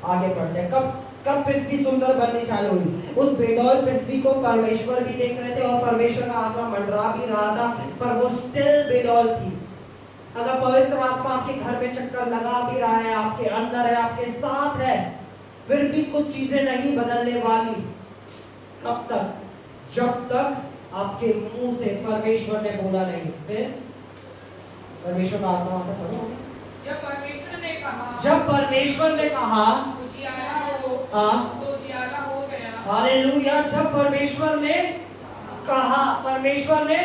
Speaker 1: आगे पढ़ते हैं। कब पृथ्वी सुंदर बननी चालू हुई? उस बेडौल पृथ्वी को परमेश्वर भी देख रहे थे और परमेश्वर का आत्मा मंडरा भी रहा था, पर वो स्टिल बेडौल थी। अगर पवित्र आत्मा आपके घर में चक्कर लगा भी रहा है, आपके अंदर है, आपके साथ है, फिर भी कुछ चीजें नहीं बदलने वाली। कब तक? जब तक आपके मुंह से परमेश्वर ने बोला नहीं। फिर परमेश्वर का आत्मा आता पढ़ो।
Speaker 2: जब परमेश्वर ने कहा उजियाला हो, तो उजियाला हो गया।
Speaker 1: हालेलुया। जब परमेश्वर ने कहा, परमेश्वर ने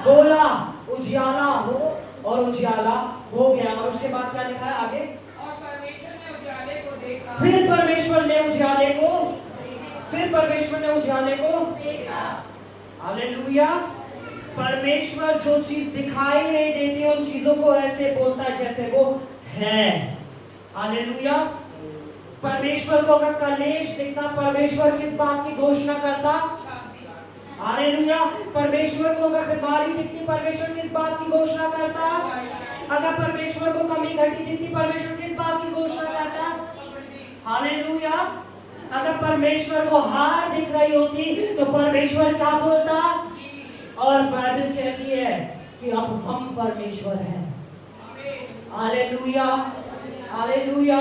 Speaker 1: बोला उजियाला हो, और उजियाला हो गया। और उसके बाद क्या लिखा है आगे?
Speaker 2: और परमेश्वर ने उजियाले को देखा।
Speaker 1: फिर परमेश्वर ने उजियाले को, फिर परमेश्वर ने उजियाले को देखा। हालेलुया। परमेश्वर जो चीज दिखाई नहीं देती उन चीजों को ऐसे बोलता है जैसे वो है। हालेलुया। परमेश्वर को अगर कलेश दिखता, परमेश्वर किस बात की घोषणा करता? हालेलुया। परमेश्वर को अगर बीमारी दिखती, परमेश्वर किस बात की घोषणा करता? अगर परमेश्वर को कमी घटी दिखती, परमेश्वर किस बात की घोषणा करता? हालेलुया। अगर परमेश्वर को हार दिख रही होती तो परमेश्वर क्या बोलता? और बाइबल कहती है कि अब हम परमेश्वर हैं। Hallelujah, hallelujah.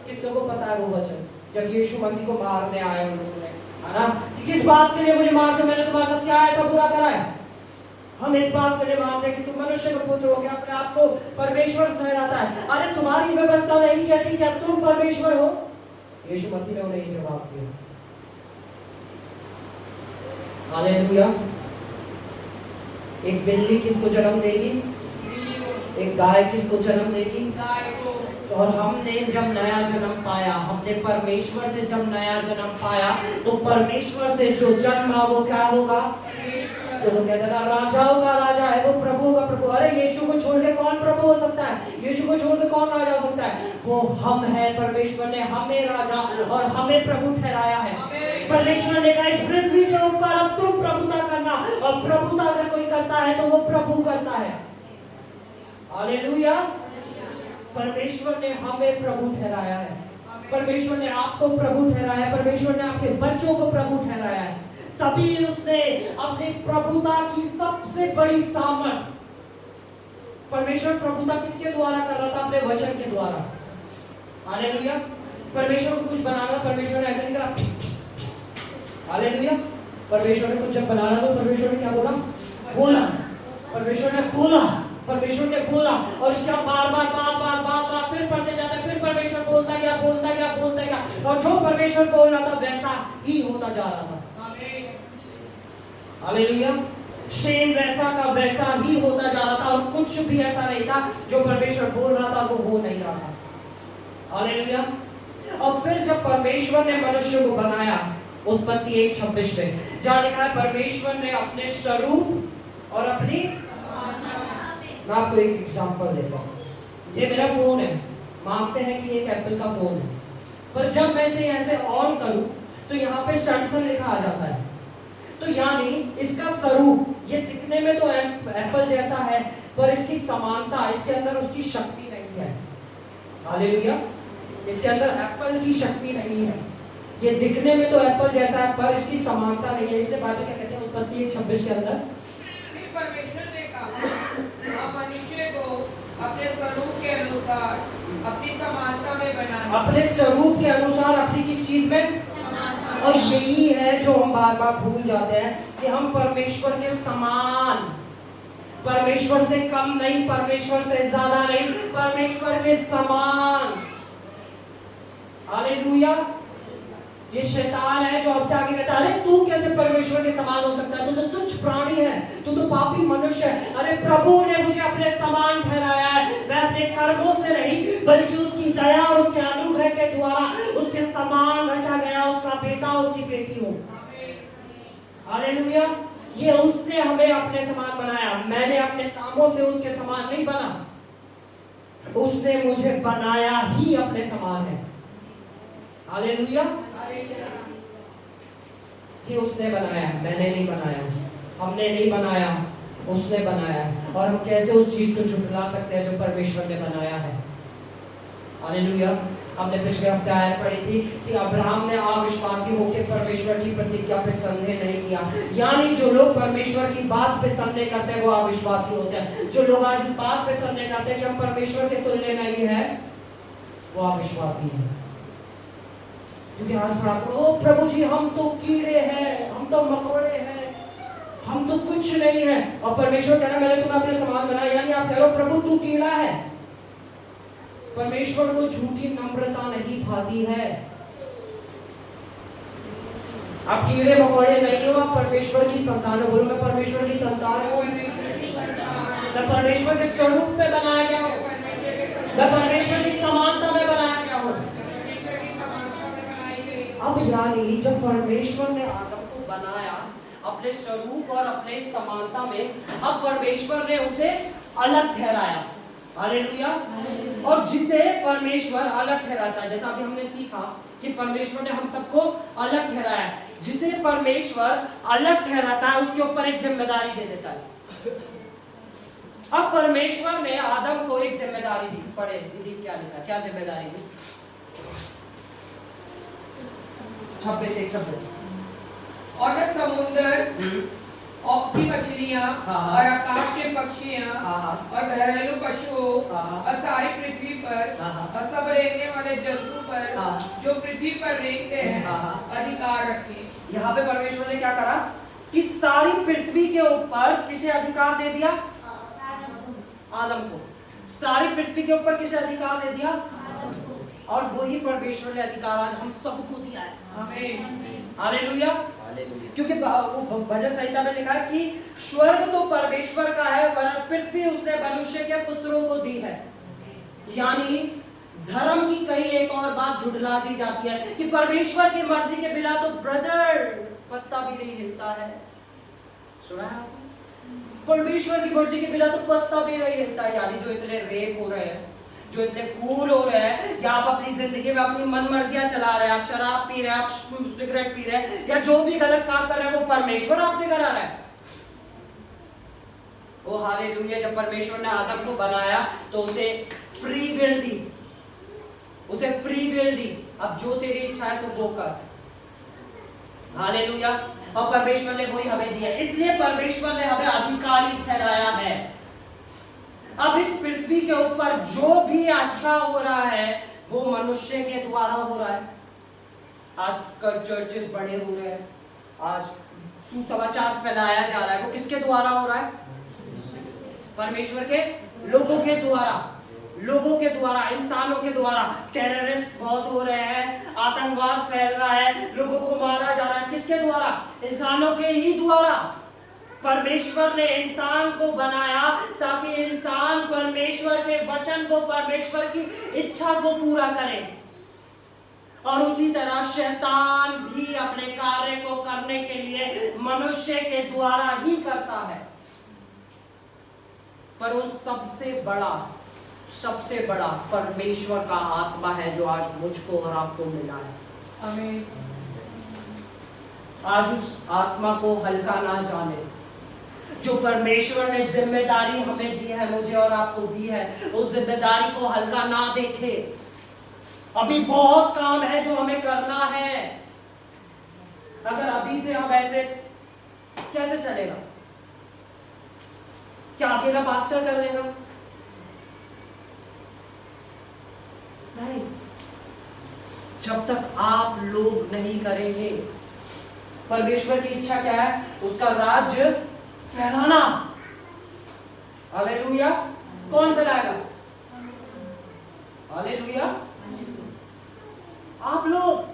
Speaker 1: कितनों को पता है वो वचन जब यीशु मसीह को मारने आए उन लोगों ने, है ना, कि किस बात के लिए मुझे मारते, मैंने तुम्हारे साथ क्या ऐसा बुरा करा है? हम इस बात के लिए मानते हैं कि तुम मनुष्य का पुत्र हो गया, अपने आप को परमेश्वर ठहराता है। अरे तुम्हारी व्यवस्था नहीं कहती क्या तुम परमेश्वर हो? यीशु मसीह ने उन्हें जवाब दिया। हालेलुया। एक बिल्ली किसको जन्म देगी? एक गाय किसको जन्म देगी? और हमने जब नया जन्म पाया, हमने परमेश्वर से जब नया जन्म पाया, तो परमेश्वर से जो जन्मा वो क्या होगा? जो लोग कहते हैं राजाओं का राजा है, वो प्रभु का प्रभु। अरे यीशु को छोड़ के कौन प्रभु हो सकता है? यीशु को छोड़ के कौन राजा हो सकता है? वो हम है। परमेश्वर ने हमें राजा और हमें प्रभु ठहराया है। परमेश्वर ने कहा इस पृथ्वी के ऊपर अब तुम प्रभुता करना, और प्रभुता अगर कोई करता है तो वो प्रभु करता है। हालेलुया। परमेश्वर ने हमें प्रभु ठहराया है, परमेश्वर ने आपको प्रभु ठहराया है, परमेश्वर ने आपके बच्चों को प्रभु ठहराया है। तभी उसने अपनी प्रभुता की सबसे बड़ी सामर्थ, परमेश्वर प्रभुता किसके द्वारा कर रहा था? अपने वचन के द्वारा। हालेलुया। परमेश्वर को कुछ बनाना, परमेश्वर ने ऐसा नहीं करा। हालेलुया। परमेश्वर ने कुछ जब बनाना तो परमेश्वर ने क्या बोला? बोला। परमेश्वर ने बोला, परमेश्वर ने बोला, और इसका बार बार फिर पढ़ते जाता है, फिर परमेश्वर बोलता गया, और जो परमेश्वर बोल रहा था वैसा ही होता जा रहा था। हालेलुया। सेम वैसा का वैसा ही होता जा रहा था, और कुछ भी ऐसा नहीं था जो परमेश्वर बोल रहा था वो हो नहीं रहा था। हालेलुया। और फिर जब परमेश्वर ने मनुष्य को बनाया, उत्पत्ति 1:26 में जहां लिखा है परमेश्वर ने अपने स्वरूप और अपनी, मैं आपको एक एग्जांपल देता हूं। ये मेरा फोन है, मानते हैं कि ये एक एप्पल का फोन है, पर जब मैं इसे ऐसे ऑन करूं तो यहाँ पे सैमसंग लिखा आ जाता है। तो यानी इसका स्वरूप, ये दिखने में तो एप्पल जैसा है, पर इसकी समानता, इसके अंदर उसकी शक्ति नहीं है। हालेलुया। इसके अंदर एप्पल की शक्ति नहीं है। ये दिखने में तो एप्पल जैसा है, पर इसकी समानता नहीं है। इसलिए बाइबल क्या कहते हैं उत्पत्ति 1:26 के अंदर,
Speaker 2: परमेश्वर ने कहा मनुष्य को अपने स्वरूप के अनुसार अपनी समानता में बनाना। अपने स्वरूप के अनुसार अपनी किस चीज में? और यही है जो हम बार बार भूल जाते हैं कि हम परमेश्वर के समान, परमेश्वर से कम नहीं, परमेश्वर से ज्यादा नहीं, परमेश्वर के समान। हालेलुया। ये शैतान है जो आपसे आगे कहता है अरे तू कैसे परमेश्वर के समान हो सकता है, तू तो तुच्छ प्राणी है, तू तो पापी मनुष्य है। अरे प्रभु ने मुझे अपने समान ठहराया है, मैं अपने कर्मों से नहीं बल्कि उसकी दया और उसके अनुग्रह के द्वारा उसके समान रचा गया, उसका बेटा उसकी बेटी हूँ। हालेलुया। ये उसने हमें अपने समान बनाया, मैंने अपने कामों से उसके समान नहीं बना, उसने मुझे बनाया ही अपने समान है। हालेलुया। कि उसने बनाया, मैंने नहीं बनाया, हमने नहीं बनाया, उसने बनाया। और हम कैसे उस चीज को झुठला सकते हैं जो परमेश्वर ने बनाया है? हालेलुया। हमने पिछले हफ्ते आयत पढ़ी थी कि अब्राहम ने अविश्वासी होकर परमेश्वर की प्रतिज्ञा पे संदेह नहीं किया। यानी जो लोग परमेश्वर की बात पे संदेह करते हैं वो अविश्वासी होते हैं। जो लोग आज इस बात पे संदेह करते हैं कि हम परमेश्वर के तुल्य नहीं है, वो अविश्वासी है। क्योंकि आज ओ प्रभु जी हम तो कीड़े हैं, हम तो मकोड़े हैं, हम तो कुछ नहीं है, और परमेश्वर कह रहा मैंने तुम्हें अपने समान बनाया। यानी आप कह रहे हो प्रभु तू कीड़ा है। परमेश्वर को झूठी नम्रता नहीं भाती है। आप कीड़े मकोड़े नहीं हो, आप परमेश्वर की संतान हो। बोलो मैं परमेश्वर की संतान हूँ, मैं परमेश्वर के स्वरूप में बनाया गया हूँ, मैं परमेश्वर की समानता में बनाया गया हूँ। अब यानी जब परमेश्वर ने आदम को बनाया अपने स्वरूप और अपने समानता में, अब परमेश्वर ने उसे अलग ठहराया। हालेलुया। और जिसे परमेश्वर अलग ठहराता है, जैसा अभी हमने सीखा कि परमेश्वर ने हम सबको अलग ठहराया, जिसे परमेश्वर अलग ठहराता है उसके ऊपर एक जिम्मेदारी दे देता है।
Speaker 1: अब परमेश्वर ने आदम को एक जिम्मेदारी दी। पढ़े दीदी क्या लिखा, क्या जिम्मेदारी दी? 26
Speaker 2: और न समुद्र और की मछलियां
Speaker 1: हाँ।
Speaker 2: और आकाश के पक्षियां
Speaker 1: हाँ।
Speaker 2: और घरेलू पशुओं
Speaker 1: हाँ।
Speaker 2: और सारी पृथ्वी पर
Speaker 1: हाँ।
Speaker 2: और सब रेंगने वाले जंतु पर
Speaker 1: हाँ।
Speaker 2: जो पृथ्वी पर रेंगते हैं
Speaker 1: हाँ।
Speaker 2: अधिकार रखें।
Speaker 1: यहाँ पे परमेश्वर ने क्या करा कि सारी पृथ्वी के ऊपर किसे अधिकार दे दिया? आदम को। सारी पृथ्वी के ऊपर किसे अधिकार दे दिया? और वही परमेश्वर ने अधिकार आज हम सबको दिया है।
Speaker 2: आमीन।
Speaker 1: हालेलुया। क्योंकि वो भजन संहिता में लिखा है कि स्वर्ग तो परमेश्वर का है वरन पृथ्वी उसने मनुष्य के पुत्रों को दी है। यानी धर्म की कई एक और बात झुठला दी जाती है कि परमेश्वर की मर्जी के बिना तो ब्रदर पत्ता भी नहीं हिलता है। सुना है आपने? परमेश्वर की मर्जी के बिना तो पत्ता भी नहीं हिलता। यानी जो इतने रेप हो रहे हैं, जो इतने खून हो रहे हैं, या आप अपनी जिंदगी में अपनी मन मर्जियां चला रहे हैं, आप शराब पी रहे हैं, आप सिगरेट पी रहे हैं, या जो भी गलत काम कर रहे हैं, वो परमेश्वर आपसे करा रहा है। ओ हालेलुया। जब परमेश्वर ने आदम को बनाया तो उसे फ्री विल दी, उसे फ्री विल दी। अब जो तेरी इच्छा है तो वो कर। हालेलुया। और परमेश्वर ने वही हमें दिया, इसलिए परमेश्वर ने हमें अधिकारी ठहराया है। अब इस पृथ्वी के ऊपर जो भी अच्छा हो रहा है वो मनुष्य के द्वारा हो रहा है। आज चर्चेस बड़े हो रहे हैं, आज सुसमाचार फैलाया जा रहा है, वो किसके द्वारा हो रहा है? परमेश्वर के लोगों के द्वारा, लोगों के द्वारा, इंसानों के द्वारा। टेररिस्ट बहुत हो रहे हैं, आतंकवाद फैल रहा है, लोगों को मारा जा रहा है, किसके द्वारा? इंसानों के ही द्वारा। परमेश्वर ने इंसान को बनाया ताकि इंसान परमेश्वर के वचन को, परमेश्वर की इच्छा को पूरा करे। और उसी तरह शैतान भी अपने कार्य को करने के लिए मनुष्य के द्वारा ही करता है। पर वो सबसे बड़ा परमेश्वर का आत्मा है जो आज मुझको और आपको मिला है।
Speaker 2: आमीन।
Speaker 1: आज उस आत्मा को हल्का ना जाने। जो परमेश्वर ने जिम्मेदारी हमें दी है, मुझे और आपको दी है, उस जिम्मेदारी को हल्का ना देखे। अभी बहुत काम है जो हमें करना है। अगर अभी से हम ऐसे, कैसे चलेगा? क्या अकेला पास्टर कर लेगा? नहीं। जब तक आप लोग नहीं करेंगे। परमेश्वर की इच्छा क्या है? उसका राज्य फैलाना। हालेलुया। कौन फैलाएगा? हालेलुया। आप लोग,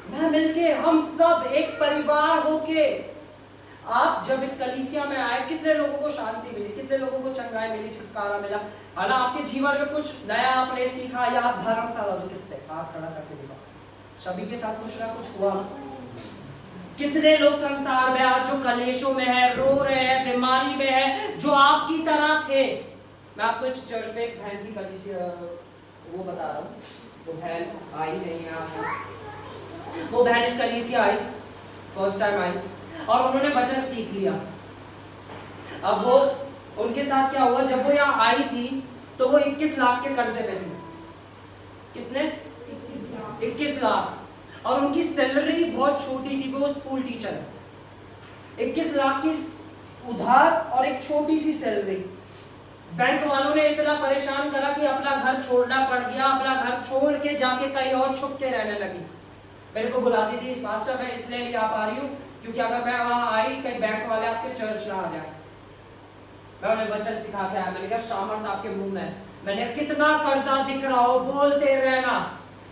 Speaker 1: मैं मिलके, हम सब एक परिवार होके। आप जब इस कलीसिया में आए, कितने लोगों को शांति मिली, कितने लोगों को चंगाई मिली, छुटकारा मिला, है ना? आपके जीवन में कुछ नया आपने सीखा, या आप धर्मशाला में कितने हाथ खड़ा करके दिखा, सभी के साथ कुछ ना कुछ हुआ। कितने लोग संसार में आज जो कलेशों में है, रो रहे हैं, बीमारी में है, जो आपकी तरह थे। मैं आपको इस चर्च में एक बहन की कलीसिया वो बता रहा हूँ। वो बहन आई नहीं है आज, वो बहन इस कलीसिया आई, फर्स्ट टाइम आई, और उन्होंने वचन सीख लिया। अब वो, उनके साथ क्या हुआ, जब वो यहाँ आई थी तो वो 21 लाख के कर्जे में थी। कितने? 21 लाख। और उनकी सैलरी बहुत छोटी सी, वो स्कूल टीचर है। 21 लाख की उधार और एक छोटी सी सैलरी। बैंक वालों ने इतना परेशान करा कि अपना घर छोड़ना पड़ गया। अपना घर छोड़ के जाके कहीं और छुप के रहने लगी। मेरे को बुलाती थी, पास्टर मैं इसलिए नहीं आ पा रही हूँ क्योंकि अगर मैं वहां आई, कहीं बैंक वाले आपके चर्च ना आ जाए। मैं उन्हें वचन सिखा के आया। मैंने कहा सामर्थ आपके मुंह में। मैंने कितना कर्जा दिख रहा हो, बोलते रहना,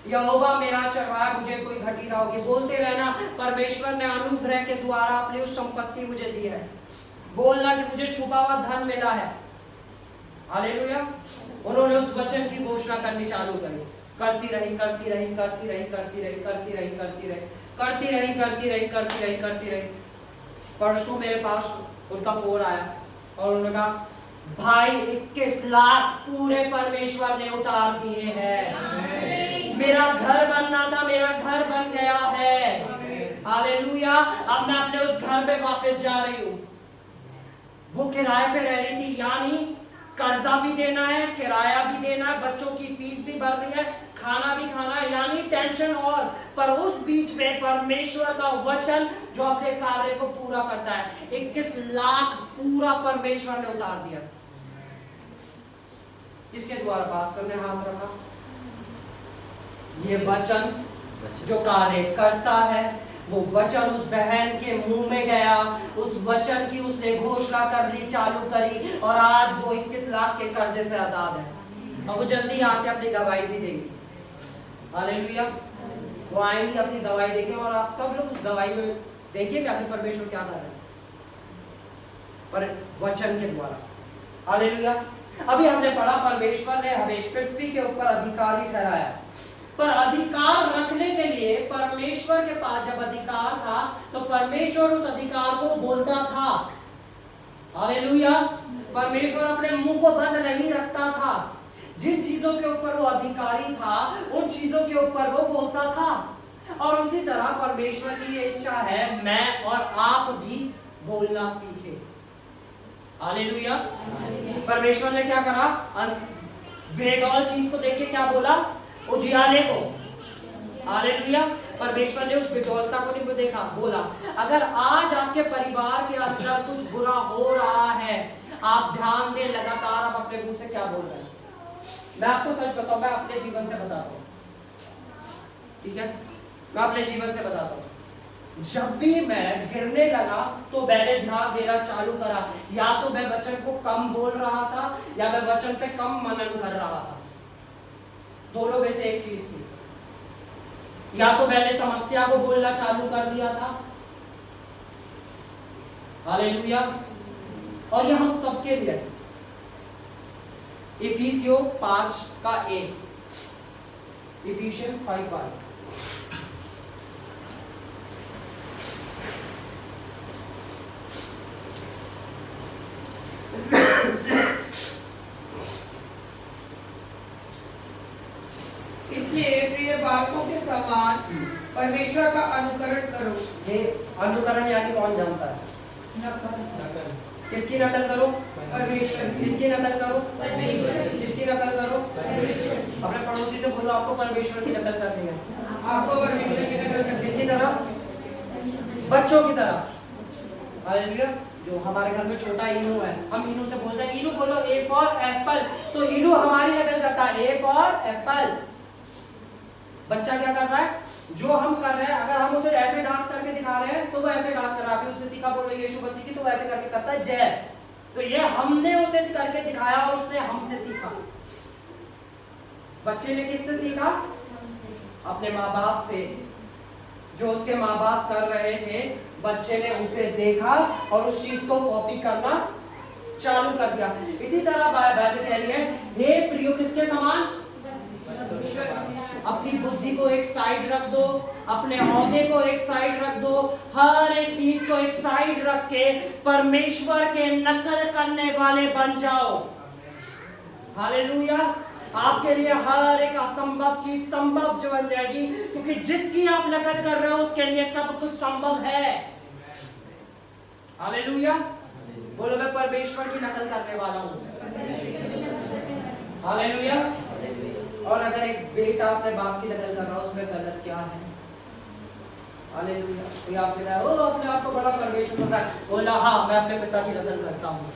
Speaker 1: यहोवा मेरा चरवाहा, मुझे कोई घटी ना होगी, बोलते रहना। परमेश्वर ने अनुग्रह के द्वारा अपनी उस संपत्ति मुझे दी है। बोलना कि मुझे छुपा हुआ धन मिला है। हालेलुया। उन्होंने उस वचन की घोषणा करनी चालू करी। करती रही, करती रही, करती रही, करती रही, करती रही, करती रही, करती रही, करती रही, करती रही, करती रही। परसों मेरे पास उनका फोन आया और उन्होंने कहा भाई 21 लाख पूरे परमेश्वर ने उतार दिए हैं। मेरा घर बनना था, मेरा घर बन गया है। हालेलुया। अब मैं अपने उस घर पे वापस जा रही हूँ। वो किराए पे रह रही थी, यानी कर्जा भी देना है, किराया भी देना है, बच्चों की फीस भी भरनी है, खाना भी खाना है, यानी टेंशन। और पर उस बीच में परमेश्वर का वचन जो अपने कार्य को पूरा करता है, 21 लाख पूरा परमेश्वर ने उतार दिया। इसके द्वारा पास्टर ने हाथ रखा। ये वचन जो कार्य करता है, वो वचन उस बहन के मुंह में गया, उस वचन की उसने घोषणा करनी चालू करी, और आज वो 21 लाख के कर्जे से आजाद है। और वो जल्दी आके अपनी गवाही भी देगी। हालेलुया। वो आएंगी, अपनी गवाही देंगे, और आप सब लोग उस गवाही में देखिएगा कि परमेश्वर क्या कर रहे हैं पर वचन के द्वारा। हालेलुया। अभी हमने पढ़ा परमेश्वर ने हमें पृथ्वी के ऊपर अधिकारी ठहराया, पर अधिकार रखने के लिए परमेश्वर के पास जब अधिकार था तो परमेश्वर उस अधिकार को बोलता था। हालेलुया। परमेश्वर अपने मुंह को बंद नहीं रखता था। जिन चीजों के ऊपर वो अधिकारी था उन चीजों के ऊपर वो बोलता था। और उसी तरह परमेश्वर की ये इच्छा है मैं और आप भी बोलना सीखे। हालेलुया। परमेश्वर ने क्या करा? बेडौल चीज को देख के क्या बोला? उजियाले को। हालेलुया। परमेश्वर ने उस बेडौलता को नहीं देखा, बोला अगर आज आपके परिवार के अंदर कुछ बुरा हो रहा है, आप ध्यान दें लगातार आप अपने मुंह से क्या बोल रहे हैं। मैं आपको सच बताऊं, मैं अपने जीवन से बताता हूं, ठीक है? मैं अपने जीवन से बताता हूं। जब भी मैं गिरने लगा तो मैंने ध्यान देना चालू करा, या तो मैं वचन को कम बोल रहा था या मैं वचन पे कम मनन कर रहा था। दोनों में से एक चीज थी। या तो मैंने समस्या को बोलना चालू कर दिया था। हालेलुया। और ये हम सबके लिए इफिसियों 5:1, इफिशियंस 5:1।
Speaker 2: इसलिए प्रिय बालकों के समान परमेश्वर का अनुकरण करो।
Speaker 1: ये अनुकरण यानी कौन जानता है? किसकी नकल करो?
Speaker 2: परमेश्वर।
Speaker 1: किसकी नकल करो?
Speaker 2: परमेश्वर।
Speaker 1: किसकी नकल करो?
Speaker 2: परमेश्वर।
Speaker 1: अपने पड़ोसी से बोलो आपको परमेश्वर की नकल करनी है।
Speaker 2: आपको परमेश्वर की नकल करनी है।
Speaker 1: किसकी तरह? बच्चों की तरह। हालेलुया। जो हमारे घर में छोटा इनू है, हम इनू से बोलते हैं इनू बोलो ए फॉर एप्पल, तो इनू हमारी नकल करता है ए फॉर एप्पल। बच्चा क्या कर रहा है? जो हम कर रहे हैं, अगर हम उसे ऐसे डांस करके दिखा रहे हैं तो वो ऐसे डांस कर रहा है। उसने सीखा बोलो यीशु मसीह की, तो वो ऐसे करके करता है जय। तो ये हमने उसे करके दिखाया और उसने हमसे सीखा। बच्चे ने किससे सीखा? अपने माँ बाप से। जो उसके माँ बाप कर रहे थे, बच्चे ने उसे देखा और उस चीज को कॉपी करना चालू कर दिया। इसी तरह बाइबल कह रही है हे प्रियो किसके समान? अपनी बुद्धि को एक साइड रख दो, अपने औहदे को एक साइड रख दो, हर एक चीज को एक साइड रख के परमेश्वर के नकल करने वाले बन जाओ। हालेलुया। आपके लिए हर एक असंभव चीज संभव जो बन जाएगी, क्योंकि जिसकी आप नकल कर रहे हो उसके लिए सब कुछ संभव है। हालेलुया। बोलो मैं परमेश्वर की नकल करने वाला हूं। हालेलुया। और अगर एक बेटा अपने बाप की नकल कर रहा है उसमें गलत क्या है? हालेलुया। कोई आपसे कहा ओ अपने आप को बड़ा परमेश्वर पता है, बोला हाँ मैं अपने पिता की नकल करता हूँ।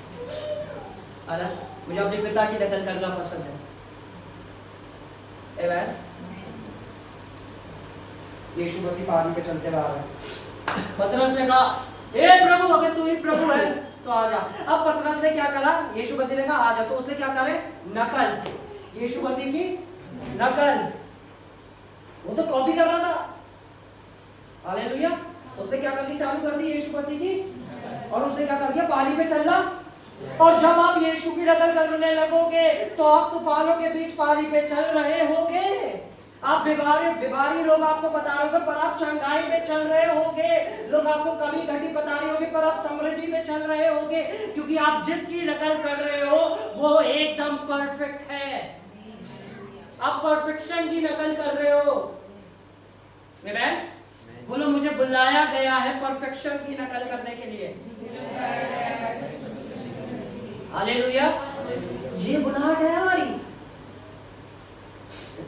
Speaker 1: अरे मुझे अपने पिता की नकल करना पसंद है। आमेन। यीशु मसीह पहाड़ी पे चलते रहा है। पतरस ने कहा हे प्रभु अगर तू ही प्रभु है तो आ जा। अब पतरस ने क्या करा? यीशु मसीह ने कहा आ जा, तो उसने क्या करे? नकल। यीशु मसीह की नकल। वो तो कॉपी कर रहा था। हालेलुया। उसने क्या करनी चालू कर दी? यीशु मसीह की। और उसने क्या कर दिया? पानी पे चलना। और जब आप यीशु की नकल करने लगोगे तो आप तूफानों के बीच पानी पे चल रहे होगे। आप बीमारी लोग आपको बता रहे होंगे पर आप चंगाई में चल रहे होगे। लोग आपको कमी घटी बता रही होगी पर आप समृद्धि में चल रहे होगे, क्योंकि आप जिसकी नकल कर रहे हो वो एकदम परफेक्ट है। आप परफेक्शन की नकल कर रहे हो। आमेन। बोलो मुझे बुलाया गया है परफेक्शन की नकल करने के लिए। हालेलुया। ये बुलाहट है हमारी।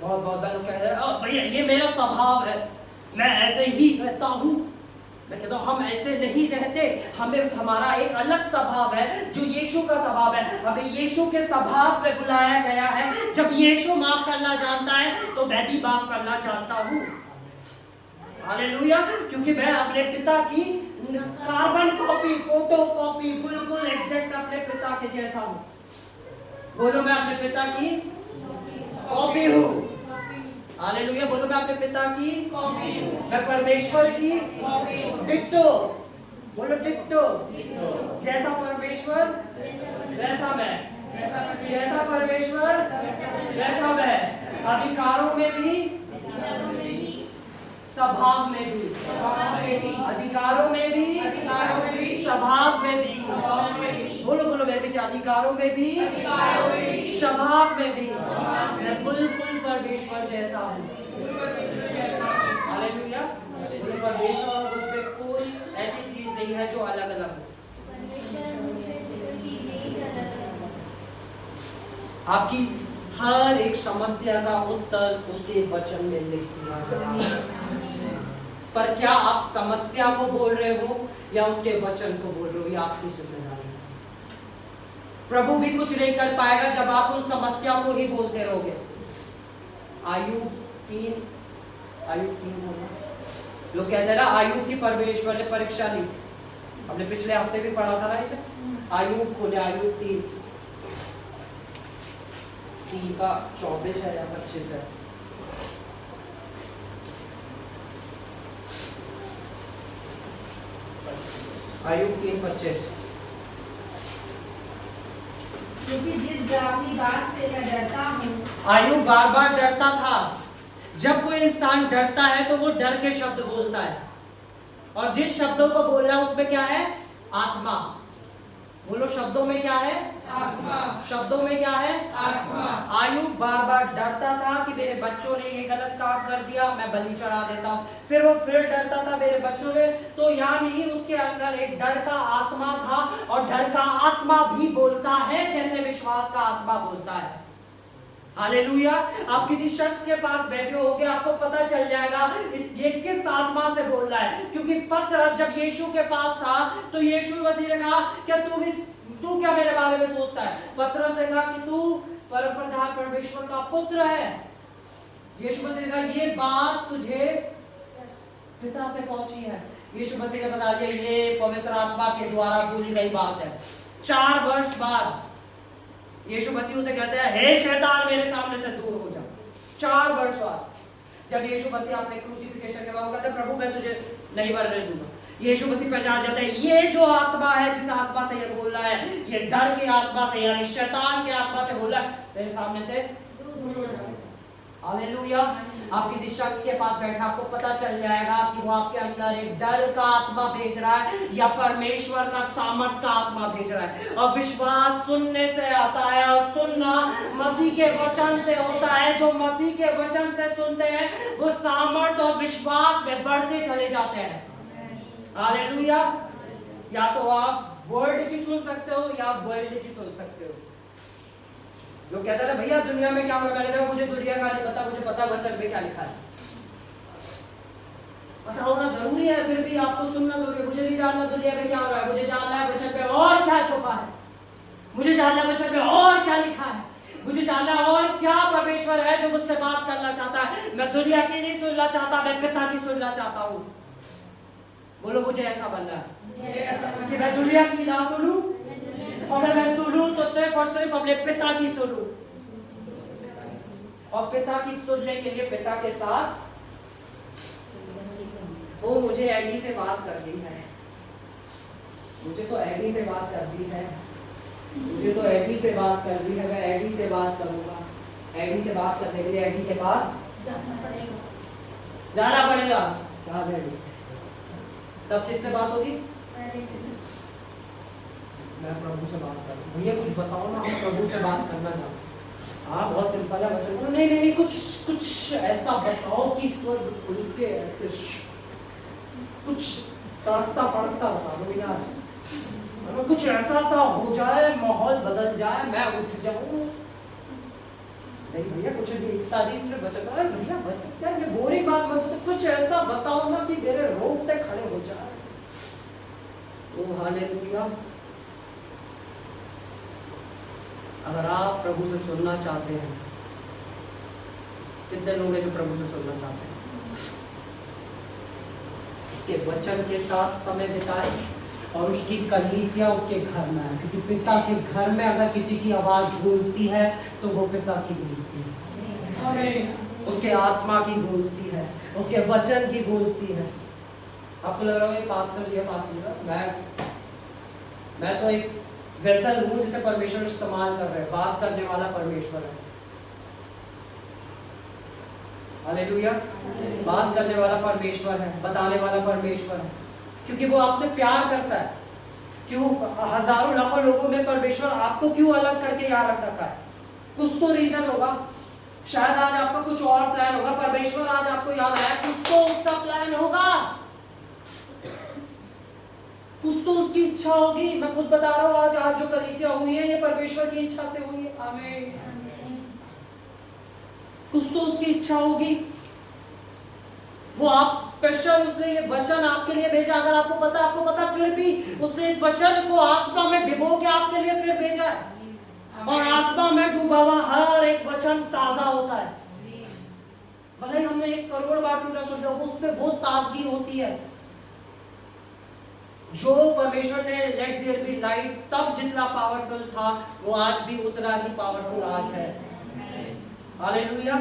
Speaker 1: बहुत बहुत लोग कहते हैं भैया ये मेरा स्वभाव है, मैं ऐसे ही रहता हूँ। मैं कहता हूँ हम ऐसे नहीं रहते, हमें हमारा एक अलग स्वभाव है जो यीशु का स्वभाव है। हमें यीशु के स्वभाव में बुलाया गया है। जब यीशु माफ करना जानता है तो मैं भी माफ करना चाहता हूँ। हालेलुया। क्योंकि मैं अपने पिता की कार्बन कॉपी, फोटो कॉपी, बिल्कुल एग्जैक्ट अपने पिता के जैसा हूँ। बोलो मैं अपने पिता की कॉपी हूँ। हालेलुया। बोलो मैं अपने पिता की कॉपी हूँ। मैं परमेश्वर की कॉपी हूँ। डिट्टो। बोलो डिट्टो। जैसा परमेश्वर वैसा मैं, जैसा परमेश्वर वैसा मैं। अधिकारों में भी, स्वभाव में भी, अधिकारों में भी, स्वभाव में भी। बोलो बोलो मेरे पीछे, अधिकारों में भी, स्वभाव में भी मैं बिल्कुल परमेश्वर जैसा हूँ। हालेलुया। बोलो परमेश्वर और मुझ में कोई ऐसी चीज नहीं है जो अलग अलग हो। आपकी हर एक समस्या का उत्तर उसके वचन में लिख दिया गया है। पर क्या आप समस्या को बोल रहे हो या उसके वचन को बोल रहे हो, ये आपकी जिम्मेदारी है। प्रभु भी कुछ नहीं कर पाएगा जब आप उन समस्या को ही बोलते रहोगे। आयुब 3 बोला। लोग कहते हैं ना आयुब की परमेश्वर ने परीक्षा ली। हमने पिछले हफ्ते भी पढ़ा था ना इसे। आयुब खोले, आयुब 3 का 24 है या 25 है। आयुब 3:25।
Speaker 3: क्योंकि जिस डरावनी बात से मैं डरता हूँ।
Speaker 1: आयुब बार बार डरता था। जब कोई इंसान डरता है तो वो डर के शब्द बोलता है, और जिन शब्दों को बोल रहा है उसमें क्या है? आत्मा। बोलो शब्दों में क्या है?
Speaker 2: आत्मा।
Speaker 1: शब्दों में क्या है?
Speaker 2: आत्मा।
Speaker 1: आयुब बार बार डरता था कि मेरे बच्चों ने ये गलत काम कर दिया, मैं बलि चढ़ा देता हूँ। फिर वो डरता था मेरे बच्चों ने, तो यानी उसके अंदर एक डर का आत्मा था। और डर का आत्मा भी बोलता है जैसे विश्वास का आत्मा बोलता है। हालेलुया। आप किसी शख्स के पास बैठे होगे, आपको पता चल जाएगा ये किस आत्मा से बोल रहा है। क्योंकि पतरस जब यीशु के पास था तो यीशु मसीह ने कहा क्या तू क्या मेरे बारे में सोचता है? पतरस ने कहा कि तू परमप्रधान परमेश्वर का पुत्र है। यीशु मसीह ने कहा ये बात तुझे पिता से पहुंची है। यीशु मसीह ने बता दिया ये पवित्र आत्मा के द्वारा बोली गई बात है। 4 वर्ष बाद यीशु मसीह उसे कहते हैं हे शैतान मेरे सामने से दूर हो जा। 4 वर्ष बाद जब यीशु मसीह अपने क्रूसिफिकेशन के बाद कहते हैं प्रभु मैं तुझे नहीं मरने दूंगा। यीशु मसीह पहचान जाता है ये जो आत्मा है, जिस आत्मा से ये बोल रहा है, ये डर की आत्मा से यानी शैतान के आत्मा से बोल रहा है, मेरे सामने से दूर हो जा। हालेलुया। आप किसी शख्स के पास बैठे आपको पता चल जाएगा कि वो आपके अंदर एक डर का आत्मा भेज रहा है या परमेश्वर का सामर्थ का आत्मा भेज रहा है। और विश्वास सुनने से आता है और सुनना मसीह के वचन से होता है। जो मसीह के वचन से सुनते हैं वो सामर्थ और विश्वास में बढ़ते चले जाते हैं। हालेलुया। या तो आप वर्ड की सुन सकते हो या वर्ल्ड की सुन सकते हो। लोग कहते हैं भैया दुनिया में क्या हो रहा है? मैंने कहा मुझे दुनिया का नहीं पता, मुझे पता वचन में क्या लिखा है। पता होना जरूरी है, फिर भी आपको सुनना जरूरी है। मुझे नहीं जानना दुनिया में क्या हो रहा है, मुझे जानना है वचन में और क्या छुपा है। मुझे जानना है वचन में और क्या लिखा है। मुझे जानना है और क्या परमेश्वर है जो मुझसे बात करना चाहता है। मैं दुनिया की नहीं सुनना चाहता, मैं पिता की सुनना चाहता हूँ। बोलो मुझे ऐसा बनना है कि मैं दुनिया की ना सुनूं, अगर मैं सुनूं तो सिर्फ और सिर्फ अपने पिता की सुनूं। और पिता की सुनने के लिए पिता के साथ वो मुझे एडी से बात करनी है। मुझे तो एडी से बात करनी है। मुझे तो एडी से बात करनी है। मैं एडी से बात करूंगा। एडी से बात करने के लिए एडी के पास जाना पड़ेगा। क्या एडी? तब किससे बात होगी? मैं प्रभु से बात करूँ। भैया कुछ बताओ ना, हम प्रभु से बात करना चाहते हैं। हाँ बहुत सिंपल है वचन। नहीं कुछ ऐसा बताओ कि स्वर्ग खुल के ऐसे कुछ तड़कता फड़कता बता दो यार। कुछ ऐसा सा हो जाए, माहौल बदल जाए, मैं उठ जाऊं। नहीं भैया कुछ भी इत्यादि से बचत है भैया, बचत क्या, ये बोरिंग बात मत बताओ, कुछ ऐसा बताओ ना कि मेरे रोंगटे खड़े हो जाए। तो हालेलुया। अगर आप प्रभु से सुनना चाहते हैं, कितने लोग हैं जो प्रभु से सुनना चाहते हैं, उसके वचन के साथ समय बिताए और उसकी कलीसिया उसके घर में है, क्योंकि पिता के घर में अगर किसी की आवाज गूंजती है तो वो पिता की गूंजती है, उसके आत्मा की गूंजती है, उसके वचन की गूंजती है। आपको लग रहा है पास्टर जी है, पास्टर मैं तो एक वेसल हूं जिसे परमेश्वर इस्तेमाल कर रहे हैं, बात करने वाला परमेश्वर है। हालेलुया। बात करने वाला परमेश्वर है, बताने वाला परमेश्वर है, क्योंकि वो आपसे प्यार करता है। क्यों हजारों लाखों लोगों में परमेश्वर आपको क्यों अलग करके यहाँ रख रखा है? कुछ तो रीजन होगा। शायद आज आपका कुछ और प्लान होगा, परमेश्वर आज आपको याद आया, कुछ तो उसका प्लान होगा, कुछ तो उसकी इच्छा होगी। मैं खुद बता रहा हूँ, आज जो कलीसिया हुई है ये परमेश्वर की इच्छा से हुई है।
Speaker 2: आमीन।
Speaker 1: कुछ तो उसकी इच्छा होगी, वो आप स्पेशल उसने ये वचन आपके लिए भेजा। अगर आपको पता फिर भी उसने इस वचन को आत्मा में डिबो के आपके लिए फिर भेजा है। और आत्मा में डूबा हुआ हर एक वचन ताजा होता है। भले ही हमने 1 करोड़ बार क्यों ना सुन लिया, उसमें बहुत ताजगी होती है। जो परमेश्वर ने लेट देयर बी लाइट तब जितना पावरफुल था, वो आज भी उतना ही पावरफुल आज है। हालेलुया।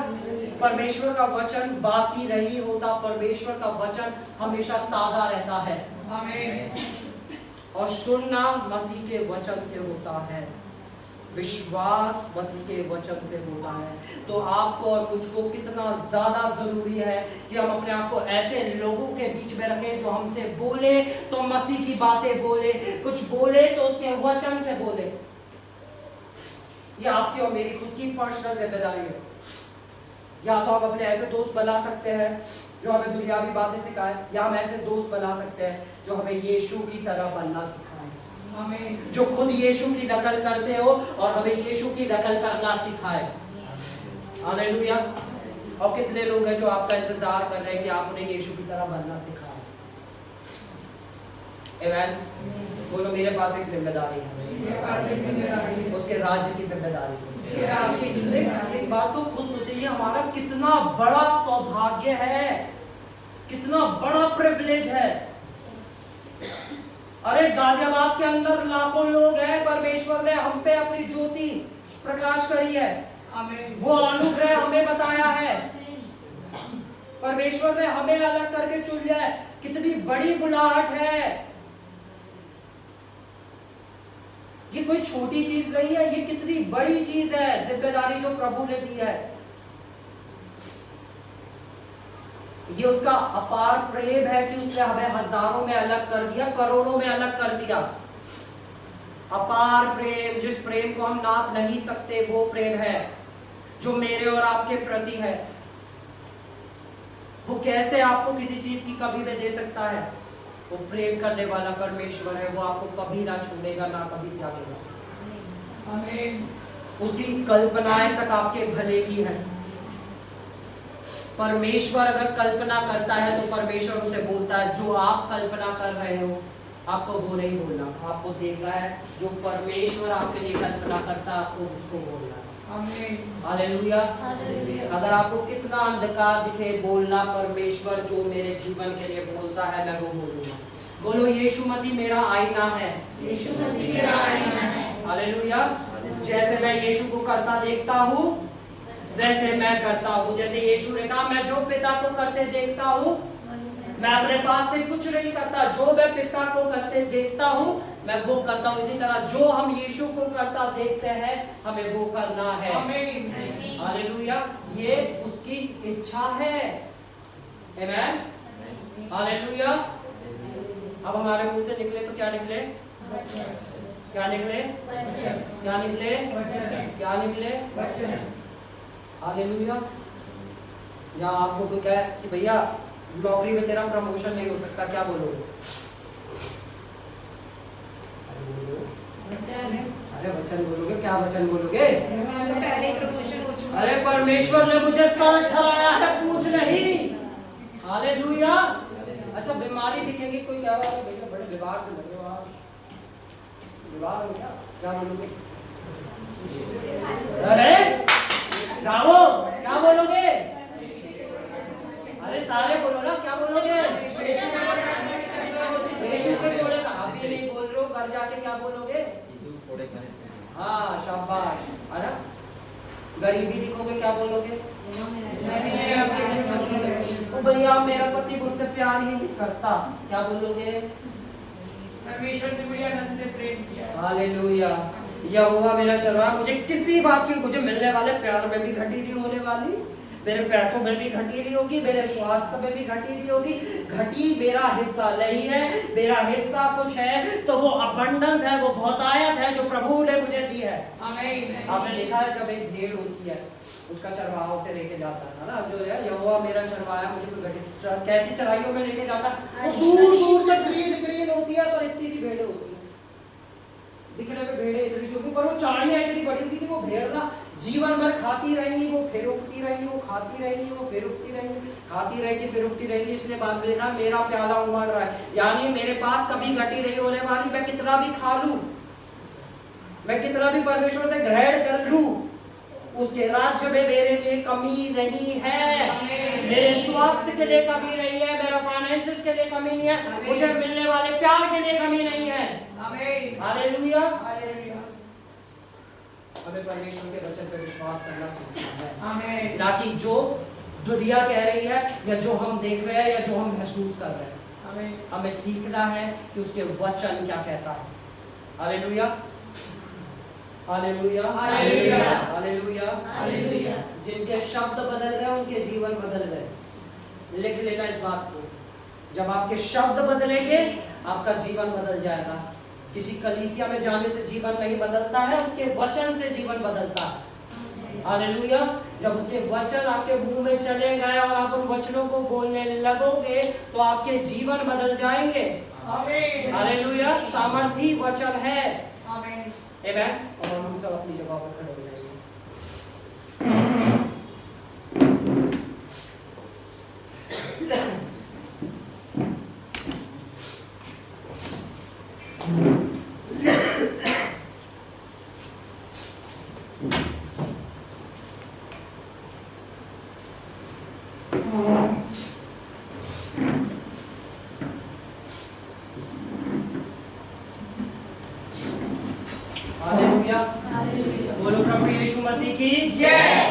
Speaker 1: परमेश्वर का वचन बासी नहीं होता, परमेश्वर का वचन हमेशा ताजा रहता है।
Speaker 2: आमीन।
Speaker 1: और सुनना मसीह के वचन से होता है, विश्वास मसीह के वचन से होता है। तो आपको और मुझको कितना ज्यादा जरूरी है कि हम अपने आप को ऐसे लोगों के बीच में रखें जो हमसे बोले तो मसीह की बातें बोले, कुछ बोले तो उसके वचन से बोले। ये आपकी और मेरी खुद की पर्सनल जिम्मेदारी है। या तो हम अपने ऐसे दोस्त बना सकते हैं जो हमें दुनियावी बातें सिखाए, या हम ऐसे दोस्त बना सकते हैं जो हमें यीशु की तरह बनना सिखाए,
Speaker 2: आमीन।
Speaker 1: जो खुद यीशु की नकल करते हो और हमें यीशु की नकल करना सिखाए। हालेलुया। और कितने लोग हैं जो आपका इंतजार कर रहे हैं कि आप उन्हें यीशु की तरह बनना सिखाएं। आमीन। बोलो मेरे पास एक जिम्मेदारी है, उसके राज्य की जिम्मेदारी है। इस बात को खुद सोचिए, हमारा कितना बड़ा सौभाग्य है, कितना बड़ा प्रिविलेज है। अरे गाजियाबाद के अंदर लाखों लोग हैं, परमेश्वर ने हम पे अपनी ज्योति प्रकाश करी है, वो अनुग्रह हमें बताया है, परमेश्वर ने हमें अलग करके चुन लिया है। कितनी बड़ी बुलाहट है, ये कोई छोटी चीज नहीं है, ये कितनी बड़ी चीज है, जिम्मेदारी जो प्रभु ने दी है। ये उसका अपार प्रेम है कि उसने हमें हजारों में अलग कर दिया, करोड़ों में अलग कर दिया। अपार प्रेम, जिस प्रेम को हम नाप नहीं सकते, वो प्रेम है जो मेरे और आपके प्रति है। वो कैसे आपको किसी चीज की कमी में दे सकता है? वो प्रेम करने वाला परमेश्वर है, वो आपको कभी ना छोड़ेगा, ना कभी त्यागेगा।
Speaker 2: आमीन।
Speaker 1: उसकी कल्पनाएं तक आपके भले की है। परमेश्वर अगर कल्पना करता है तो परमेश्वर उसे बोलता है, जो आप कल्पना कर रहे हो आपको वो नहीं बोलना, आपको देखना है जो परमेश्वर आपके लिए कल्पना करता है, आपको उसको बोलना है। हालेलुया। अगर आपको कितना अंधकार दिखे, बोलना परमेश्वर जो मेरे जीवन के लिए बोलता है मैं वो बोलूंगा। बोलो यीशु मसीह मेरा आईना है,
Speaker 3: यीशु मसीह मेरा आईना है।
Speaker 1: हालेलुया। जैसे मैं यीशु को करता देखता हूँ वैसे मैं करता हूँ। जैसे यीशु ने कहा, मैं जो पिता को करते देखता हूँ, मैं अपने पास से कुछ नहीं करता, जो मैं पिता को करते देखता हूँ मैं वो करता हूँ। इसी तरह जो हम यीशु को करता देखते हैं हमें वो करना है। हालेलुया। ये उसकी इच्छा है। आमीन। हालेलुया। अब हमारे मुंह से निकले तो क्या निकले? क्या निकले? क्या निकले? क्या निकले? हालेलुया। या आपको कोई कहे कि भैया नौकरी में तेरा प्रमोशन नहीं हो सकता, क्या बोलोगे? अरे वचन बोलोगे, क्या वचन बोलोगे?
Speaker 3: तो पहले ही प्रमोशन हो चुका
Speaker 1: अरे परमेश्वर ने मुझे सर ठहराया है, पूछ नहीं। हालेलुया। अच्छा बीमारी दिखेगी, कोई कह रहा है बेटा बड़े बीमार से लग रहे हो आप, बीमार हो क्या बोलोगे? अरे जाओ, क्या बोलोगे? अरे सारे बोलो ना, क्या बोलोगे? यीशु के कोड़े का अभी नहीं बोल रहे हो, घर जाके क्या बोलोगे? हाँ शाबाश। अरे गरीबी दिखोगे, क्या बोलोगे? तो भैया मेरा पति मुझसे प्यार ही नहीं करता, क्या बोलोगे?
Speaker 2: परमेश्वर ने मुझे अनंत से प्रेम किया।
Speaker 1: हालेलुया। यहोवा मेरा चरवाहा, मुझे किसी बात की, मुझे मिलने वाले प्यार में भी घटी नहीं होने वाली, मेरे पैसों में भी घटी नहीं होगी, मेरे स्वास्थ्य में भी घटी नहीं होगी। घटी मेरा हिस्सा नहीं है, मेरा हिस्सा कुछ है तो वो अबंडेंस है, वो बहुतायत है जो प्रभु ने मुझे दी है।
Speaker 2: आमीन।
Speaker 1: आपने देखा है जब एक भेड़ होती है उसका चरवाहा उसे लेके जाता है ना, जो है यहोवा मेरा चरवाहा मुझे कोई घटी कैसी चराइयों में लेके जाता, वो दूर दूर तक ग्रीन ग्रीन होती है पर इतनी सी भेड़ें होती है, दिखने में भेड़ें इतनी सी होती, पर वो चाड़ियां इतनी बड़ी होती कि वो भेड़ ना जीवन भर खाती रहेंगी, वो फिर उगती रहेंगी, वो खाती रहेंगी, वो फिर उगती रहेंगी, खाती रहेंगी फिर उगती रहेंगी। इसलिए बाद में लिखा मेरा प्याला उमड़ रहा है, यानी मेरे पास कभी घटी नहीं होने वाली। मैं कितना भी खा लूं, मैं कितना भी परमेश्वर से ग्रहण कर लूं, उसके राज्य में मेरे लिए कमी नहीं है, मेरे स्वास्थ्य के लिए कमी नहीं है, मेरा फाइनेंसेस के लिए कमी नहीं है, मुझे मिलने वाले प्यार के लिए कमी नहीं है।
Speaker 2: आमीन।
Speaker 1: हालेलुया।
Speaker 2: हालेलुया।
Speaker 1: हमें परमेश्वर के वचन पर विश्वास करना सीखना है,
Speaker 2: आमीन।
Speaker 1: ना कि जो दुनिया कह रही है या जो हम देख रहे हैं या जो हम महसूस कर रहे हैं।
Speaker 2: आमीन।
Speaker 1: हमें सीखना है कि उसके वचन क्या कहता है। Hallelujah, hallelujah,
Speaker 2: hallelujah,
Speaker 1: hallelujah,
Speaker 2: hallelujah.
Speaker 1: जिनके शब्द बदल गए उनके जीवन बदल गए। लिख लेना इस बात को, जब आपके शब्द बदलेंगे आपका जीवन बदल जाएगा। किसी कलीसिया में जाने से जीवन नहीं बदलता है, उसके वचन से जीवन बदलता है। हालेलुया। जब उसके वचन आपके मुंह में चले गए और आप उन वचनों को बोलने लगोगे तो आपके जीवन बदल जाएंगे।
Speaker 2: आमीन।
Speaker 1: हालेलुया। सामर्थी वचन है।
Speaker 2: आमीन।
Speaker 1: आमेन। और हम सब अपनी जगह पर खड़े हो जाएंगे। हालेलुया। बोलो प्रभु यीशु मसीह की
Speaker 2: जय।